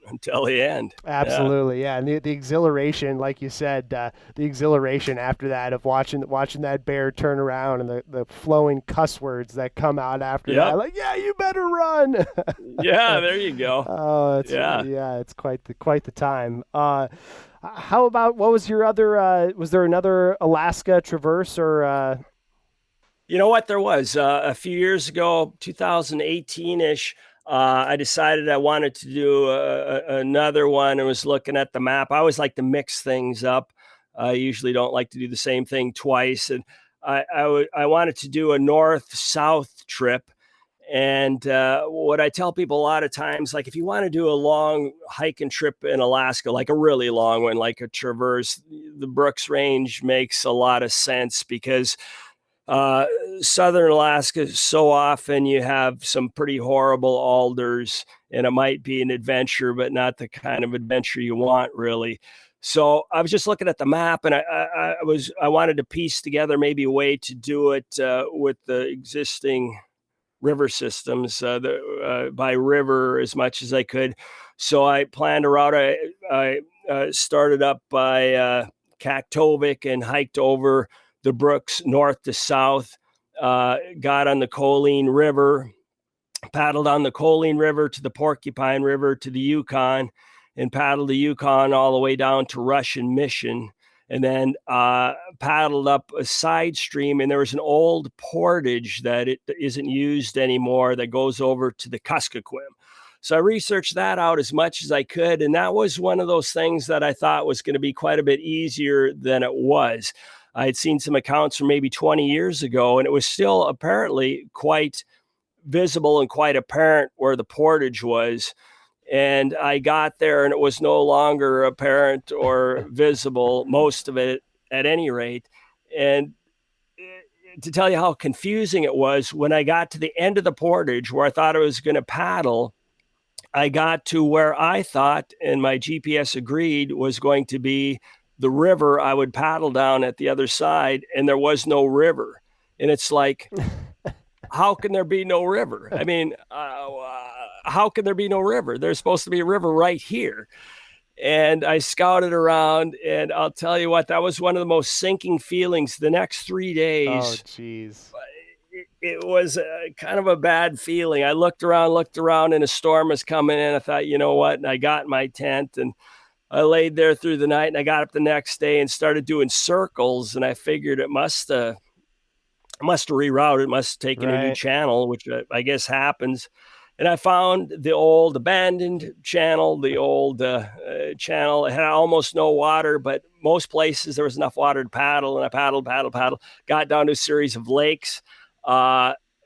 until the end. Absolutely, yeah. And the exhilaration, like you said, the exhilaration after that of watching that bear turn around and the flowing cuss words that come out after that, like, yeah, you better run. Yeah, there you go. Oh, it's quite the time. How about, what was your other? Was there another Alaska traverse or? You know what? There was a few years ago, 2018-ish. I decided I wanted to do another one and was looking at the map. I always like to mix things up. I usually don't like to do the same thing twice. And I wanted to do a north-south trip. And what I tell people a lot of times, like if you want to do a long hiking trip in Alaska, like a really long one, like a traverse, the Brooks Range makes a lot of sense because southern Alaska, so often you have some pretty horrible alders, and it might be an adventure, but not the kind of adventure you want, really. So I was just looking at the map, and I wanted to piece together maybe a way to do it with the existing river systems by river as much as I could. So I planned a route. I started up by Kaktovik and hiked over the Brooks north to south, got on the Colleen River, paddled on the Colleen River to the Porcupine River to the Yukon, and paddled the Yukon all the way down to Russian Mission, and then paddled up a side stream, and there was an old portage that it isn't used anymore that goes over to the Kuskokwim. So I researched that out as much as I could, and that was one of those things that I thought was going to be quite a bit easier than it was. I had seen some accounts from maybe 20 years ago, and it was still apparently quite visible and quite apparent where the portage was. And I got there, and it was no longer apparent or visible, most of it at any rate. And to tell you how confusing it was, when I got to the end of the portage where I thought I was going to paddle, I got to where I thought, and my GPS agreed, was going to be the river I would paddle down at the other side, and there was no river. And it's like, how can there be no river? I mean, how can there be no river? There's supposed to be a river right here. And I scouted around, and I'll tell you what, that was one of the most sinking feelings the next 3 days. Oh, geez. It was kind of a bad feeling. I looked around, and a storm was coming in. I thought, you know what? And I got in my tent, and I laid there through the night, and I got up the next day and started doing circles. And I figured it must have rerouted, must have taken a new channel, which I guess happens. And I found the old abandoned channel, the old channel. It had almost no water, but most places there was enough water to paddle. And I paddled, got down to a series of lakes.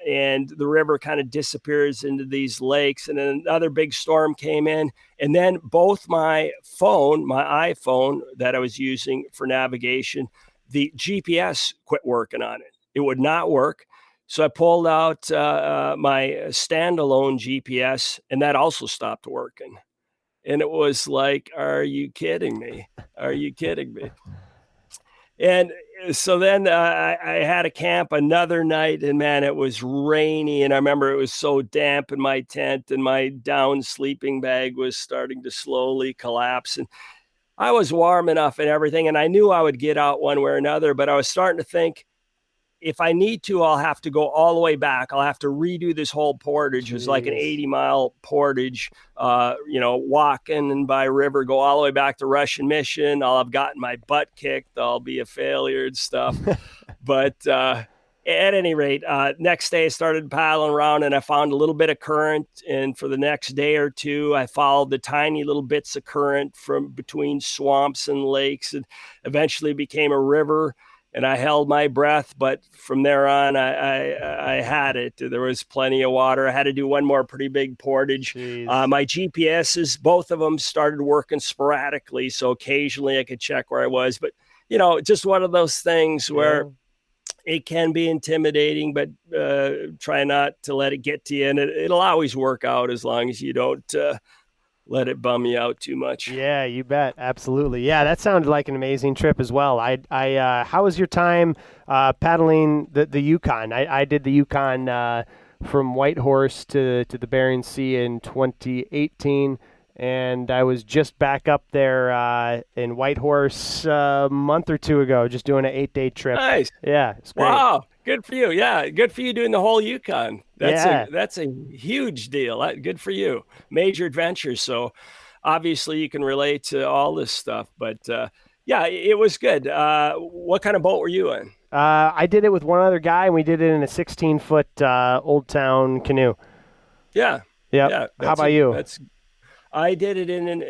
And the river kind of disappears into these lakes. And then another big storm came in. And then both my iPhone that I was using for navigation, the GPS quit working on it. It would not work. So I pulled out my standalone GPS, and that also stopped working. And it was like, are you kidding me? Are you kidding me? And so then I had to camp another night, and man, it was rainy. And I remember it was so damp in my tent, and my down sleeping bag was starting to slowly collapse. And I was warm enough and everything, and I knew I would get out one way or another, but I was starting to think, if I need to, I'll have to go all the way back. I'll have to redo this whole portage. It was like an 80-mile portage, walking and by river, go all the way back to Russian Mission. I'll have gotten my butt kicked. I'll be a failure and stuff. But at any rate, next day I started paddling around and I found a little bit of current. And for the next day or two, I followed the tiny little bits of current from between swamps and lakes, and eventually became a river. And I held my breath, but from there on, I had it. There was plenty of water. I had to do one more pretty big portage. My GPSs, both of them, started working sporadically, so occasionally I could check where I was. But just one of those things where it can be intimidating, but try not to let it get to you, and it'll always work out as long as you don't let it bum you out too much. Yeah, you bet. Absolutely. Yeah, that sounded like an amazing trip as well. How was your time paddling the Yukon? I did the Yukon from Whitehorse to the Bering Sea in 2018, and I was just back up there in Whitehorse a month or two ago, just doing an 8-day trip. Nice. Yeah, it's great. Wow. Good for you. Yeah. Good for you doing the whole Yukon. That's a huge deal. Good for you. Major adventure. So obviously you can relate to all this stuff, but yeah, it was good. What kind of boat were you in? I did it with one other guy, and we did it in a 16-foot Old Town canoe. Yeah. Yep. Yeah. How about you? I did it in an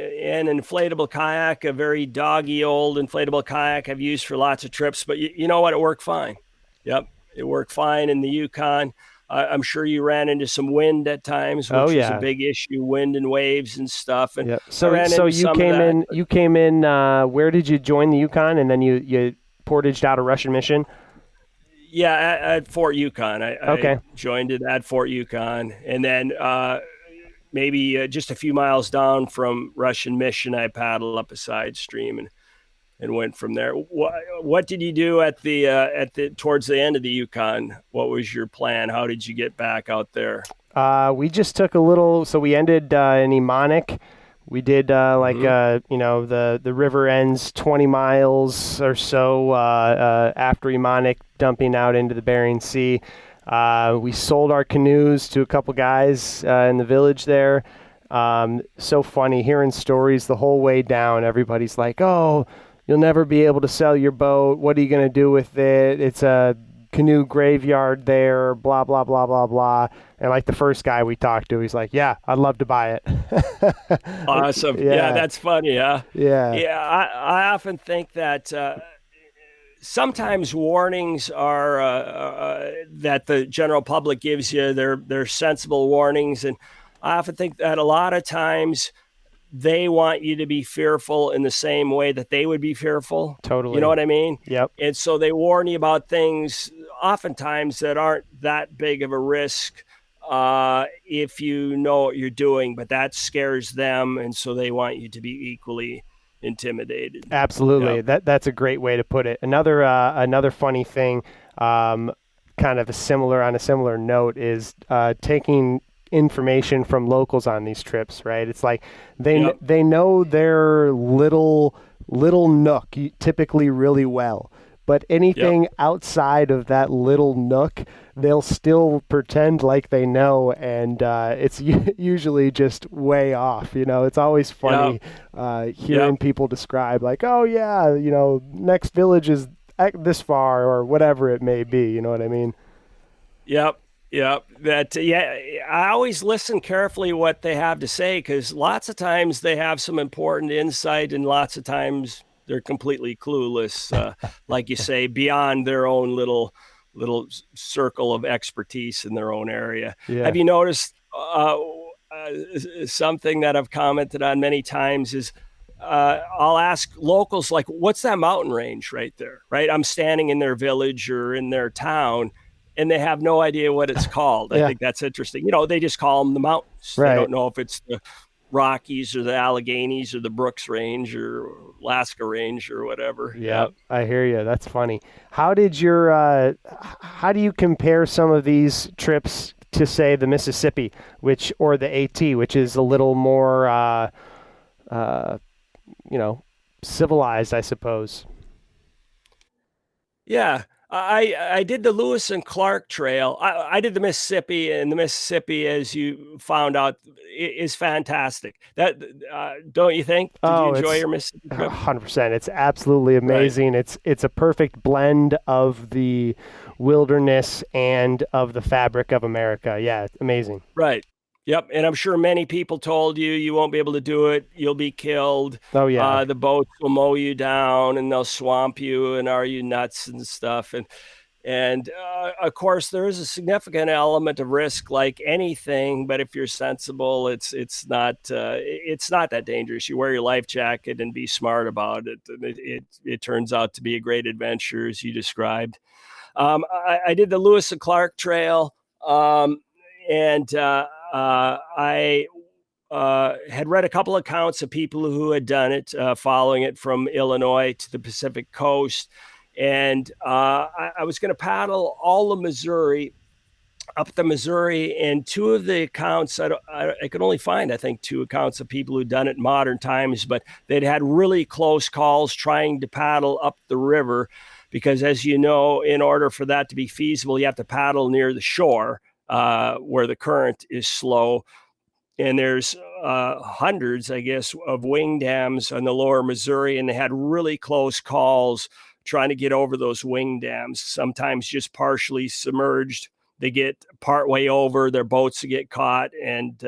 inflatable kayak, a very doggy old inflatable kayak I've used for lots of trips, but you know what? It worked fine. Yep. It worked fine in the Yukon. I'm sure you ran into some wind at times, which was a big issue, wind and waves and stuff. And yep. So you came in, where did you join the Yukon, and then you portaged out of Russian Mission? Yeah, at Fort Yukon. I joined it at Fort Yukon, and then maybe just a few miles down from Russian Mission, I paddled up a side stream and went from there. What did you do at the towards the end of the Yukon? What was your plan? How did you get back out there? We just took a little. So we ended in Emonic. We did the river ends 20 miles or so after Emonic, dumping out into the Bering Sea. We sold our canoes to a couple guys in the village there. So funny hearing stories the whole way down. Everybody's like, "Oh, you'll never be able to sell your boat. What are you going to do with it? It's a canoe graveyard there, blah, blah, blah, blah, blah." And like the first guy we talked to, he's like, "Yeah, I'd love to buy it." Awesome. Yeah, that's funny. Yeah. Yeah. Yeah. I often think that sometimes warnings are that the general public gives you, they're sensible warnings. And I often think that a lot of times they want you to be fearful in the same way that they would be fearful. Totally. You know what I mean? Yep. And so they warn you about things oftentimes that aren't that big of a risk if you know what you're doing, but that scares them. And so they want you to be equally intimidated. Absolutely. Yep. That's a great way to put it. Another funny thing, kind of on a similar note, is taking information from locals on these trips, right? It's like they know their little nook typically really well, but anything outside of that little nook, they'll still pretend like they know, and it's usually just way off. It's always funny hearing people describe like, "Oh yeah, next village is this far," or whatever it may be. You know what I mean? Yep. Yeah, I always listen carefully what they have to say, because lots of times they have some important insight, and lots of times they're completely clueless, like you say, beyond their own little circle of expertise in their own area. Yeah. Have you noticed something that I've commented on many times is I'll ask locals, like, "What's that mountain range right there?" Right? I'm standing in their village or in their town, and they have no idea what it's called. I think that's interesting. They just call them the mountains. Right. They don't know if it's the Rockies or the Alleghenies or the Brooks Range or Alaska Range or whatever. Yeah, I hear you. That's funny. How do you compare some of these trips to, say, the Mississippi, or the AT, which is a little more, civilized, I suppose? Yeah. I did the Lewis and Clark Trail. I did the Mississippi, and the Mississippi, as you found out, is fantastic. That don't you think? Did you Oh, enjoy it's your Mississippi trip? 100%. It's absolutely amazing. It's a perfect blend of the wilderness and of the fabric of America. Yeah, it's amazing. Right. Yep. And I'm sure many people told you won't be able to do it. You'll be killed. Oh yeah. The boats will mow you down and they'll swamp you. And are you nuts and stuff? And of course, there is a significant element of risk, like anything. But if you're sensible, it's not that dangerous. You wear your life jacket and be smart about it. And it turns out to be a great adventure, as you described. I did the Lewis and Clark Trail, and I had read a couple of accounts of people who had done it, following it from Illinois to the Pacific coast. And I was going to paddle all of Missouri, up the Missouri, and two of the accounts, I could only find, I think, two accounts of people who'd done it in modern times, but they'd had really close calls trying to paddle up the river because, as you know, in order for that to be feasible, you have to paddle near the shore where the current is slow. And there's hundreds, I guess, of wing dams on the lower Missouri, and they had really close calls trying to get over those wing dams, sometimes just partially submerged. They get partway over, their boats would get caught, and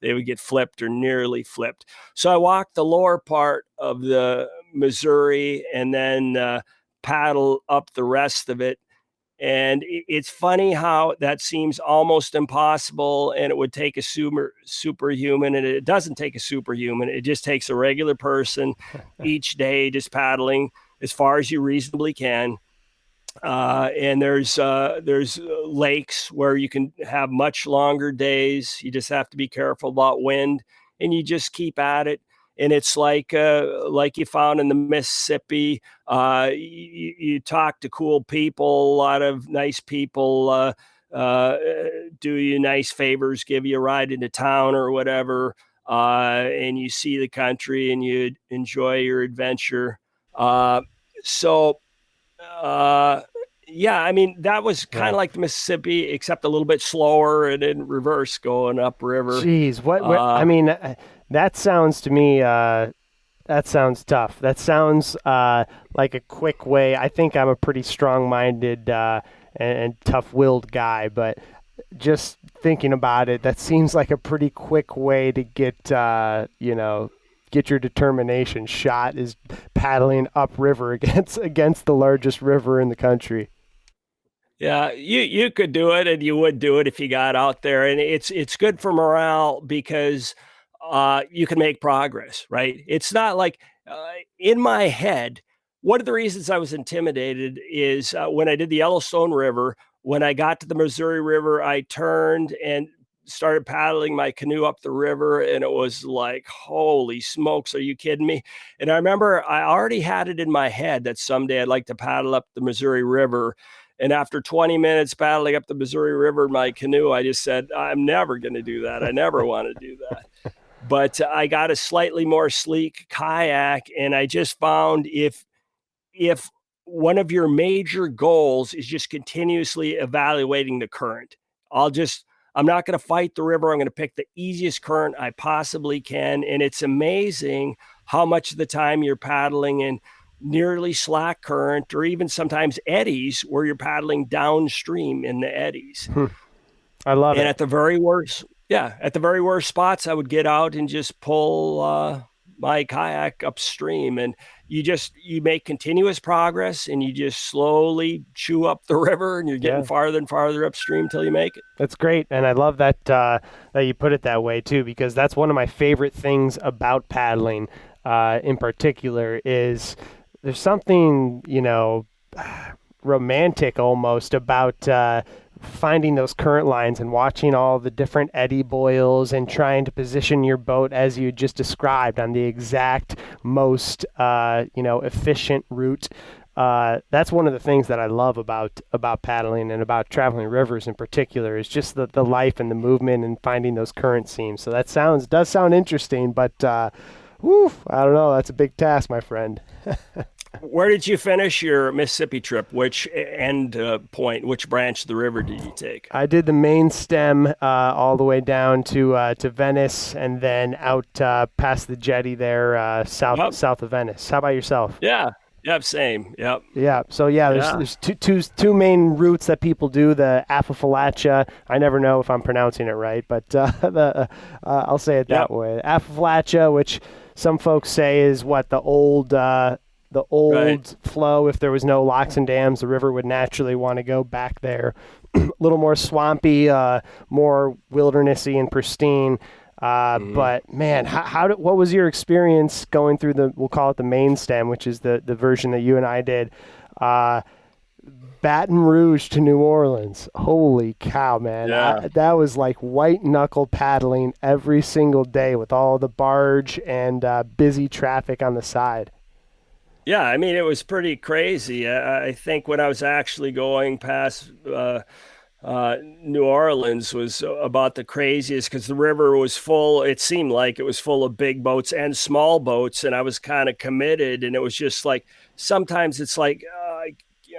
they would get flipped or nearly flipped. So I walked the lower part of the Missouri and then paddle up the rest of it. And it's funny how that seems almost impossible, and it would take a superhuman, and it doesn't take a superhuman. It just takes a regular person each day just paddling as far as you reasonably can. And there's lakes where you can have much longer days. You just have to be careful about wind, and you just keep at it. And it's like you found in the Mississippi. You talk to cool people, a lot of nice people do you nice favors, give you a ride into town or whatever, and you see the country and you enjoy your adventure. Yeah, I mean, that was kind of like the Mississippi, except a little bit slower and in reverse going upriver. Jeez, what I mean, that sounds to me, that sounds tough. That sounds like a quick way. I think I'm a pretty strong-minded and tough-willed guy, but just thinking about it, that seems like a pretty quick way to get your determination shot, is paddling upriver against the largest river in the country. Yeah, you could do it, and you would do it if you got out there, and it's good for morale because you can make progress, right? It's not like in my head. One of the reasons I was intimidated is when I did the Yellowstone River. When I got to the Missouri River, I turned and started paddling my canoe up the river, and it was like, holy smokes, are you kidding me? And I remember I already had it in my head that someday I'd like to paddle up the Missouri River. And after 20 minutes paddling up the Missouri River in my canoe, I just said, I'm never going to do that. I never want to do that. But I got a slightly more sleek kayak, and I just found if one of your major goals is just continuously evaluating the current, I'm not going to fight the river. I'm going to pick the easiest current I possibly can. And it's amazing how much of the time you're paddling in nearly slack current, or even sometimes eddies where you're paddling downstream in the eddies. I love it. And at the very worst spots, I would get out and just pull my kayak upstream, and you make continuous progress, and you just slowly chew up the river, and you're getting farther and farther upstream till you make it. That's great. And I love that that you put it that way too, because that's one of my favorite things about paddling in particular is there's something, romantic almost about finding those current lines and watching all the different eddy boils and trying to position your boat as you just described on the exact most efficient route. That's one of the things that I love about paddling and about traveling rivers in particular, is just the life and the movement and finding those current seams. So that does sound interesting, but I don't know. That's a big task, my friend. Where did you finish your Mississippi trip? Which end point, which branch of the river did you take? I did the main stem all the way down to Venice, and then out past the jetty there, south of Venice. How about yourself? Yeah. Yep, same. Yep. Yeah. So there's two main routes that people do. The Appalachia. I never know if I'm pronouncing it right, but I'll say it that way. Appalachia, which some folks say is what the old right. flow. If there was no locks and dams, the river would naturally want to go back there. A little more swampy, more wildernessy and pristine. But man, what was your experience going through we'll call it the main stem, which is the version that you and I did, Baton Rouge to New Orleans. Holy cow, man. Yeah. That was like white knuckle paddling every single day with all the barge and busy traffic on the side. Yeah, I mean, it was pretty crazy. I think when I was actually going past New Orleans was about the craziest because the river was full. It seemed like it was full of big boats and small boats, and I was kind of committed. And it was just like sometimes it's like,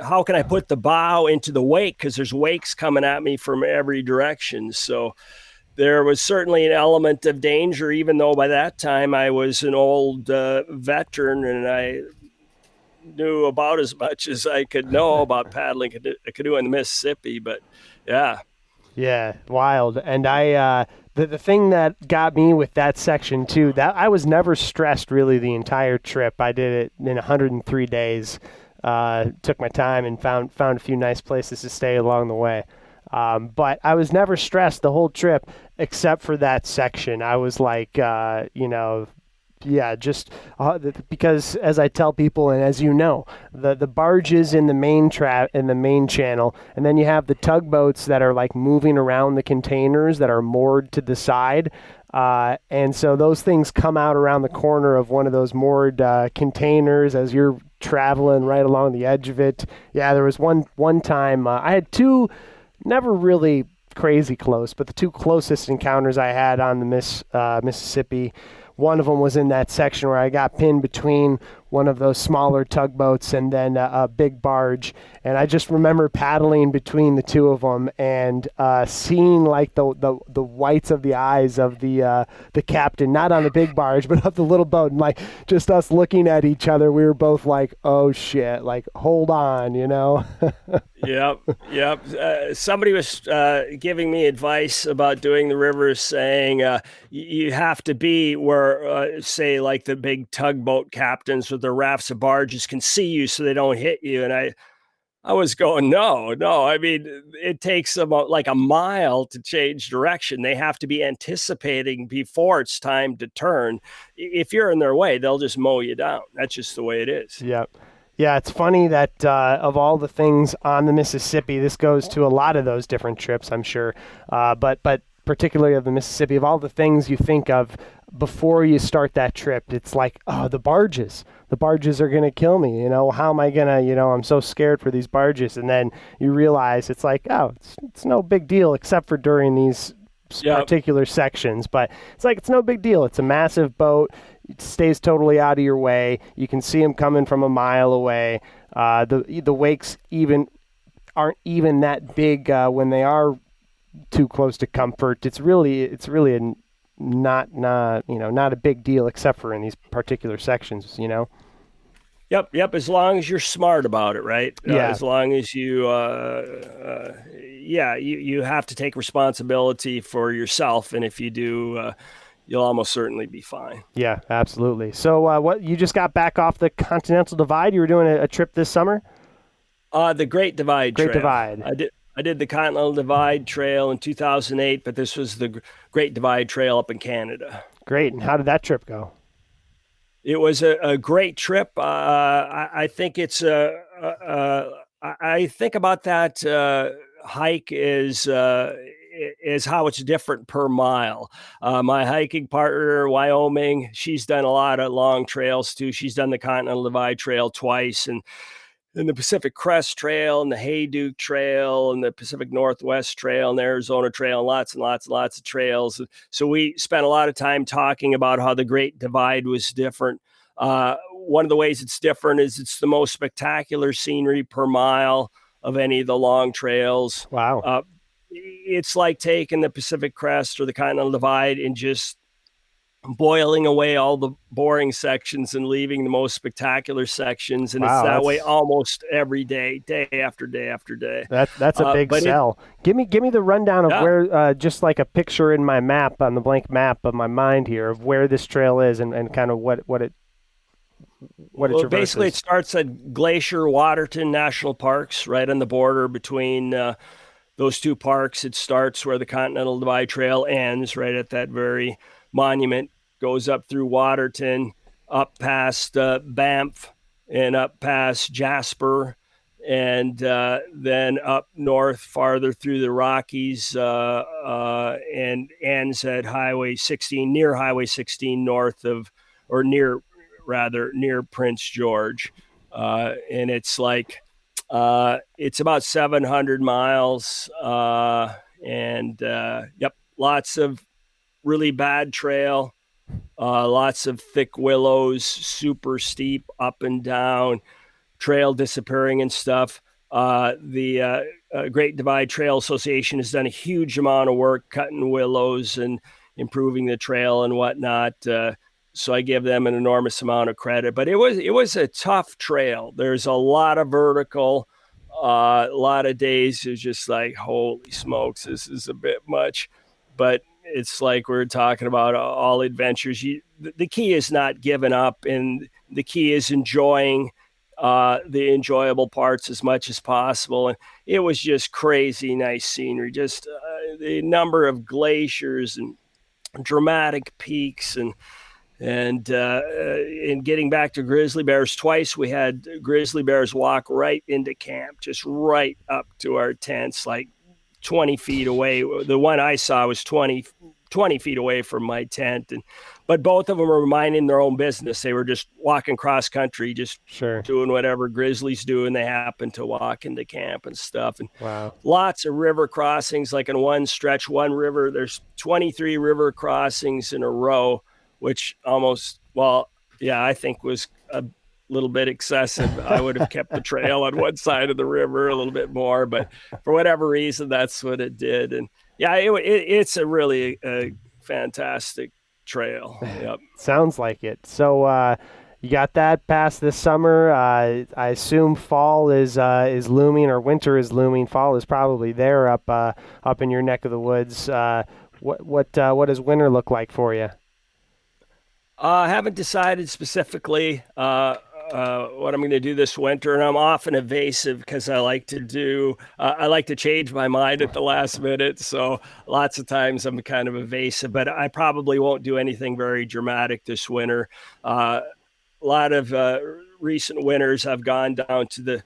how can I put the bow into the wake? Because there's wakes coming at me from every direction. So there was certainly an element of danger, even though by that time I was an old veteran and I knew about as much as I could know about paddling a canoe in the Mississippi. But yeah, wild. And the thing that got me with that section too, that I was never stressed really the entire trip. I did it in 103 days. Took my time and found a few nice places to stay along the way. But I was never stressed the whole trip except for that section. I was like, just because as I tell people, and as you know, the barges in the main channel, and then you have the tugboats that are like moving around the containers that are moored to the side. And so those things come out around the corner of one of those moored containers as you're traveling right along the edge of it. Yeah, there was one time I had two, never really crazy close, but the two closest encounters I had on the Mississippi. One of them was in that section where I got pinned between one of those smaller tugboats and then a big barge. And I just remember paddling between the two of them and seeing like the whites of the eyes of the captain, not on the big barge, but of the little boat. And like just us looking at each other, we were both like, oh shit, like hold on, you know? Yep. Somebody was giving me advice about doing the rivers, saying you have to be where, say, like the big tugboat captains with their rafts of barges can see you so they don't hit you. And I was going, no. I mean, it takes about like a mile to change direction. They have to be anticipating before it's time to turn. If you're in their way, they'll just mow you down. That's just the way it is. Yep. Yeah, it's funny that of all the things on the Mississippi, this goes to a lot of those different trips, I'm sure. But particularly of the Mississippi, of all the things you think of before you start that trip, it's like, oh, the barges. The barges are going to kill me. You know, how am I going to, I'm so scared for these barges. And then you realize it's like, oh, it's no big deal except for during these particular sections. But it's like, it's no big deal. It's a massive boat. It stays totally out of your way. You can see them coming from a mile away. The wakes aren't even that big when they are too close to comfort. It's really not a big deal except for in these particular sections. Yep. As long as you're smart about it, right? Yeah. As long as you, you have to take responsibility for yourself, and if you do. You'll almost certainly be fine. Yeah, absolutely. So you just got back off the Continental Divide? You were doing a trip this summer? The Great Divide Trail. Great Divide. I did the Continental Divide Trail in 2008, but this was the Great Divide Trail up in Canada. Great. And how did that trip go? It was a great trip. I think it's I think about that hike is how it's different per mile. My hiking partner, Wyoming, she's done a lot of long trails too. She's done the Continental Divide Trail twice, and the Pacific Crest Trail, and the Hayduke Trail, and the Pacific Northwest Trail, and the Arizona Trail, and lots of trails. So we spent a lot of time talking about how the Great Divide was different. one of the ways it's different is it's the most spectacular scenery per mile of any of the long trails. Wow. It's like taking the Pacific Crest or the Continental Divide and just boiling away all the boring sections and leaving the most spectacular sections. And Wow, it's that way almost every day, day after day after day. That's a big sell. Give me the rundown of where, just like a picture in my map, on the blank map of my mind here, of where this trail is and kind of what it traverses. Basically, it starts at Glacier Waterton National Parks, right on the border between those two parks. It starts where the Continental Divide Trail ends, right at that very monument, goes up through Waterton, up past Banff, and up past Jasper, and then up north farther through the Rockies, and ends at Highway 16, near Highway 16 near Prince George. And it's like, it's about 700 miles, lots of really bad trail, lots of thick willows, super steep up and down, trail disappearing and stuff. The Great Divide Trail Association has done a huge amount of work cutting willows and improving the trail and whatnot. So I give them an enormous amount of credit. But it was a tough trail. There's a lot of vertical, a lot of days is just like, holy smokes, this is a bit much. But it's like we're talking about all adventures. The key is not giving up, and the key is enjoying the enjoyable parts as much as possible. And it was just crazy nice scenery, just the number of glaciers and dramatic peaks, and in getting back to grizzly bears, twice we had grizzly bears walk right into camp, just right up to our tents, like 20 feet away. The one I saw was 20 feet away from my tent. But both of them were minding their own business. They were just walking cross country, just doing whatever grizzlies do. And they happened to walk into camp and stuff. And lots of river crossings, like in one stretch, one river, there's 23 river crossings in a row, which I think was a little bit excessive. I would have kept the trail on one side of the river a little bit more, but for whatever reason, that's what it did. And it's a really fantastic trail. Yep. Sounds like it. So you got that passed this summer. I assume fall is looming, or winter is looming. Fall is probably there up in your neck of the woods. What does winter look like for you? I haven't decided specifically what I'm going to do this winter, and I'm often evasive because I like to change my mind at the last minute. So lots of times I'm kind of evasive, but I probably won't do anything very dramatic this winter. A lot of recent winters I've gone down to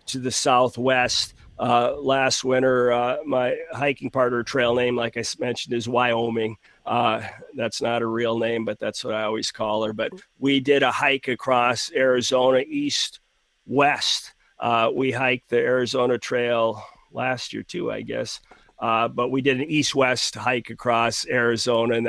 the Southwest. Last winter, my hiking partner trail name, like I mentioned, is Wyoming. That's not a real name, but that's what I always call her. But we did a hike across Arizona east-west. We hiked the Arizona Trail last year too, I guess. But we did an east-west hike across Arizona, and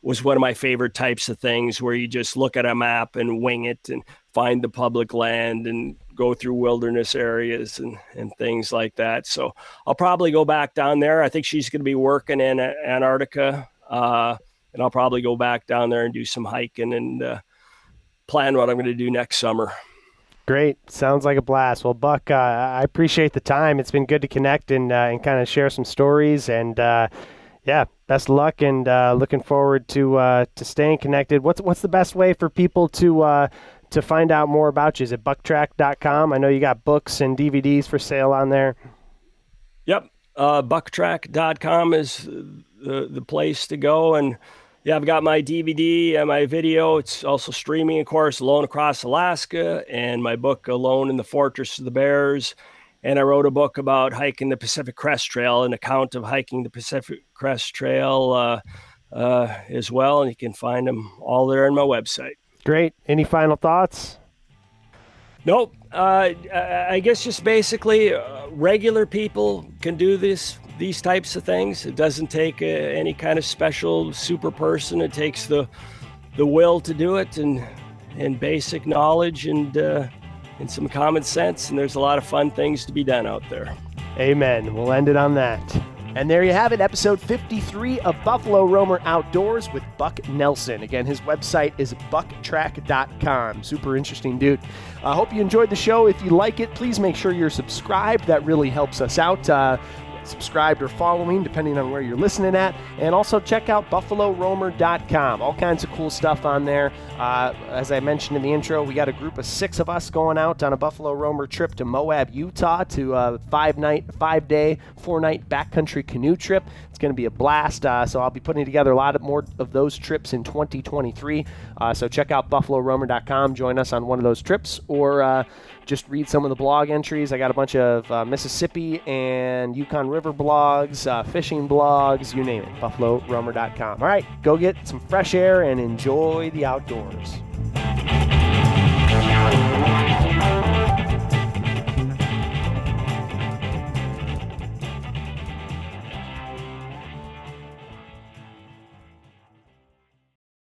was one of my favorite types of things, where you just look at a map and wing it and find the public land and go through wilderness areas and things like that. So I'll probably go back down there. I think she's going to be working in Antarctica. And I'll probably go back down there and do some hiking and plan what I'm going to do next summer. Great. Sounds like a blast. Well, Buck, I appreciate the time. It's been good to connect and kind of share some stories. And best of luck, and looking forward to staying connected. What's the best way for people to find out more about you? Is it bucktrack.com? I know you got books and DVDs for sale on there. Yep. Bucktrack.com is the place to go. And I've got my DVD and my video. It's also streaming, of course, Alone Across Alaska, and my book, Alone in the Fortress of the Bears. And I wrote a book about hiking the Pacific Crest Trail, an account of hiking the Pacific Crest Trail as well. And you can find them all there on my website. Great. Any final thoughts? Nope. I guess just basically regular people can do these types of things. It doesn't take any kind of special super person. It takes the will to do it, and and basic knowledge and some common sense, and there's a lot of fun things to be done out there. Amen. We'll end it on that. And there you have it, episode 53 of Buffalo Roamer Outdoors with Buck Nelson. Again, his website is bucktrack.com. Super interesting dude. I hope you enjoyed the show. If you like it, please make sure you're subscribed. That really helps us out. Subscribed or following, depending on where you're listening at. And also check out buffaloroamer.com. All kinds of cool stuff on there. As I mentioned in the intro, we got a group of 6 of us going out on a Buffalo Roamer trip to Moab, Utah, to a 5-day, 4-night backcountry canoe trip. It's going to be a blast. So I'll be putting together a lot more of those trips in 2023. So check out buffaloroamer.com. Join us on one of those trips, or just read some of the blog entries. I got a bunch of Mississippi and Yukon River blogs, fishing blogs, you name it, buffaloroamer.com. All right, go get some fresh air and enjoy the outdoors.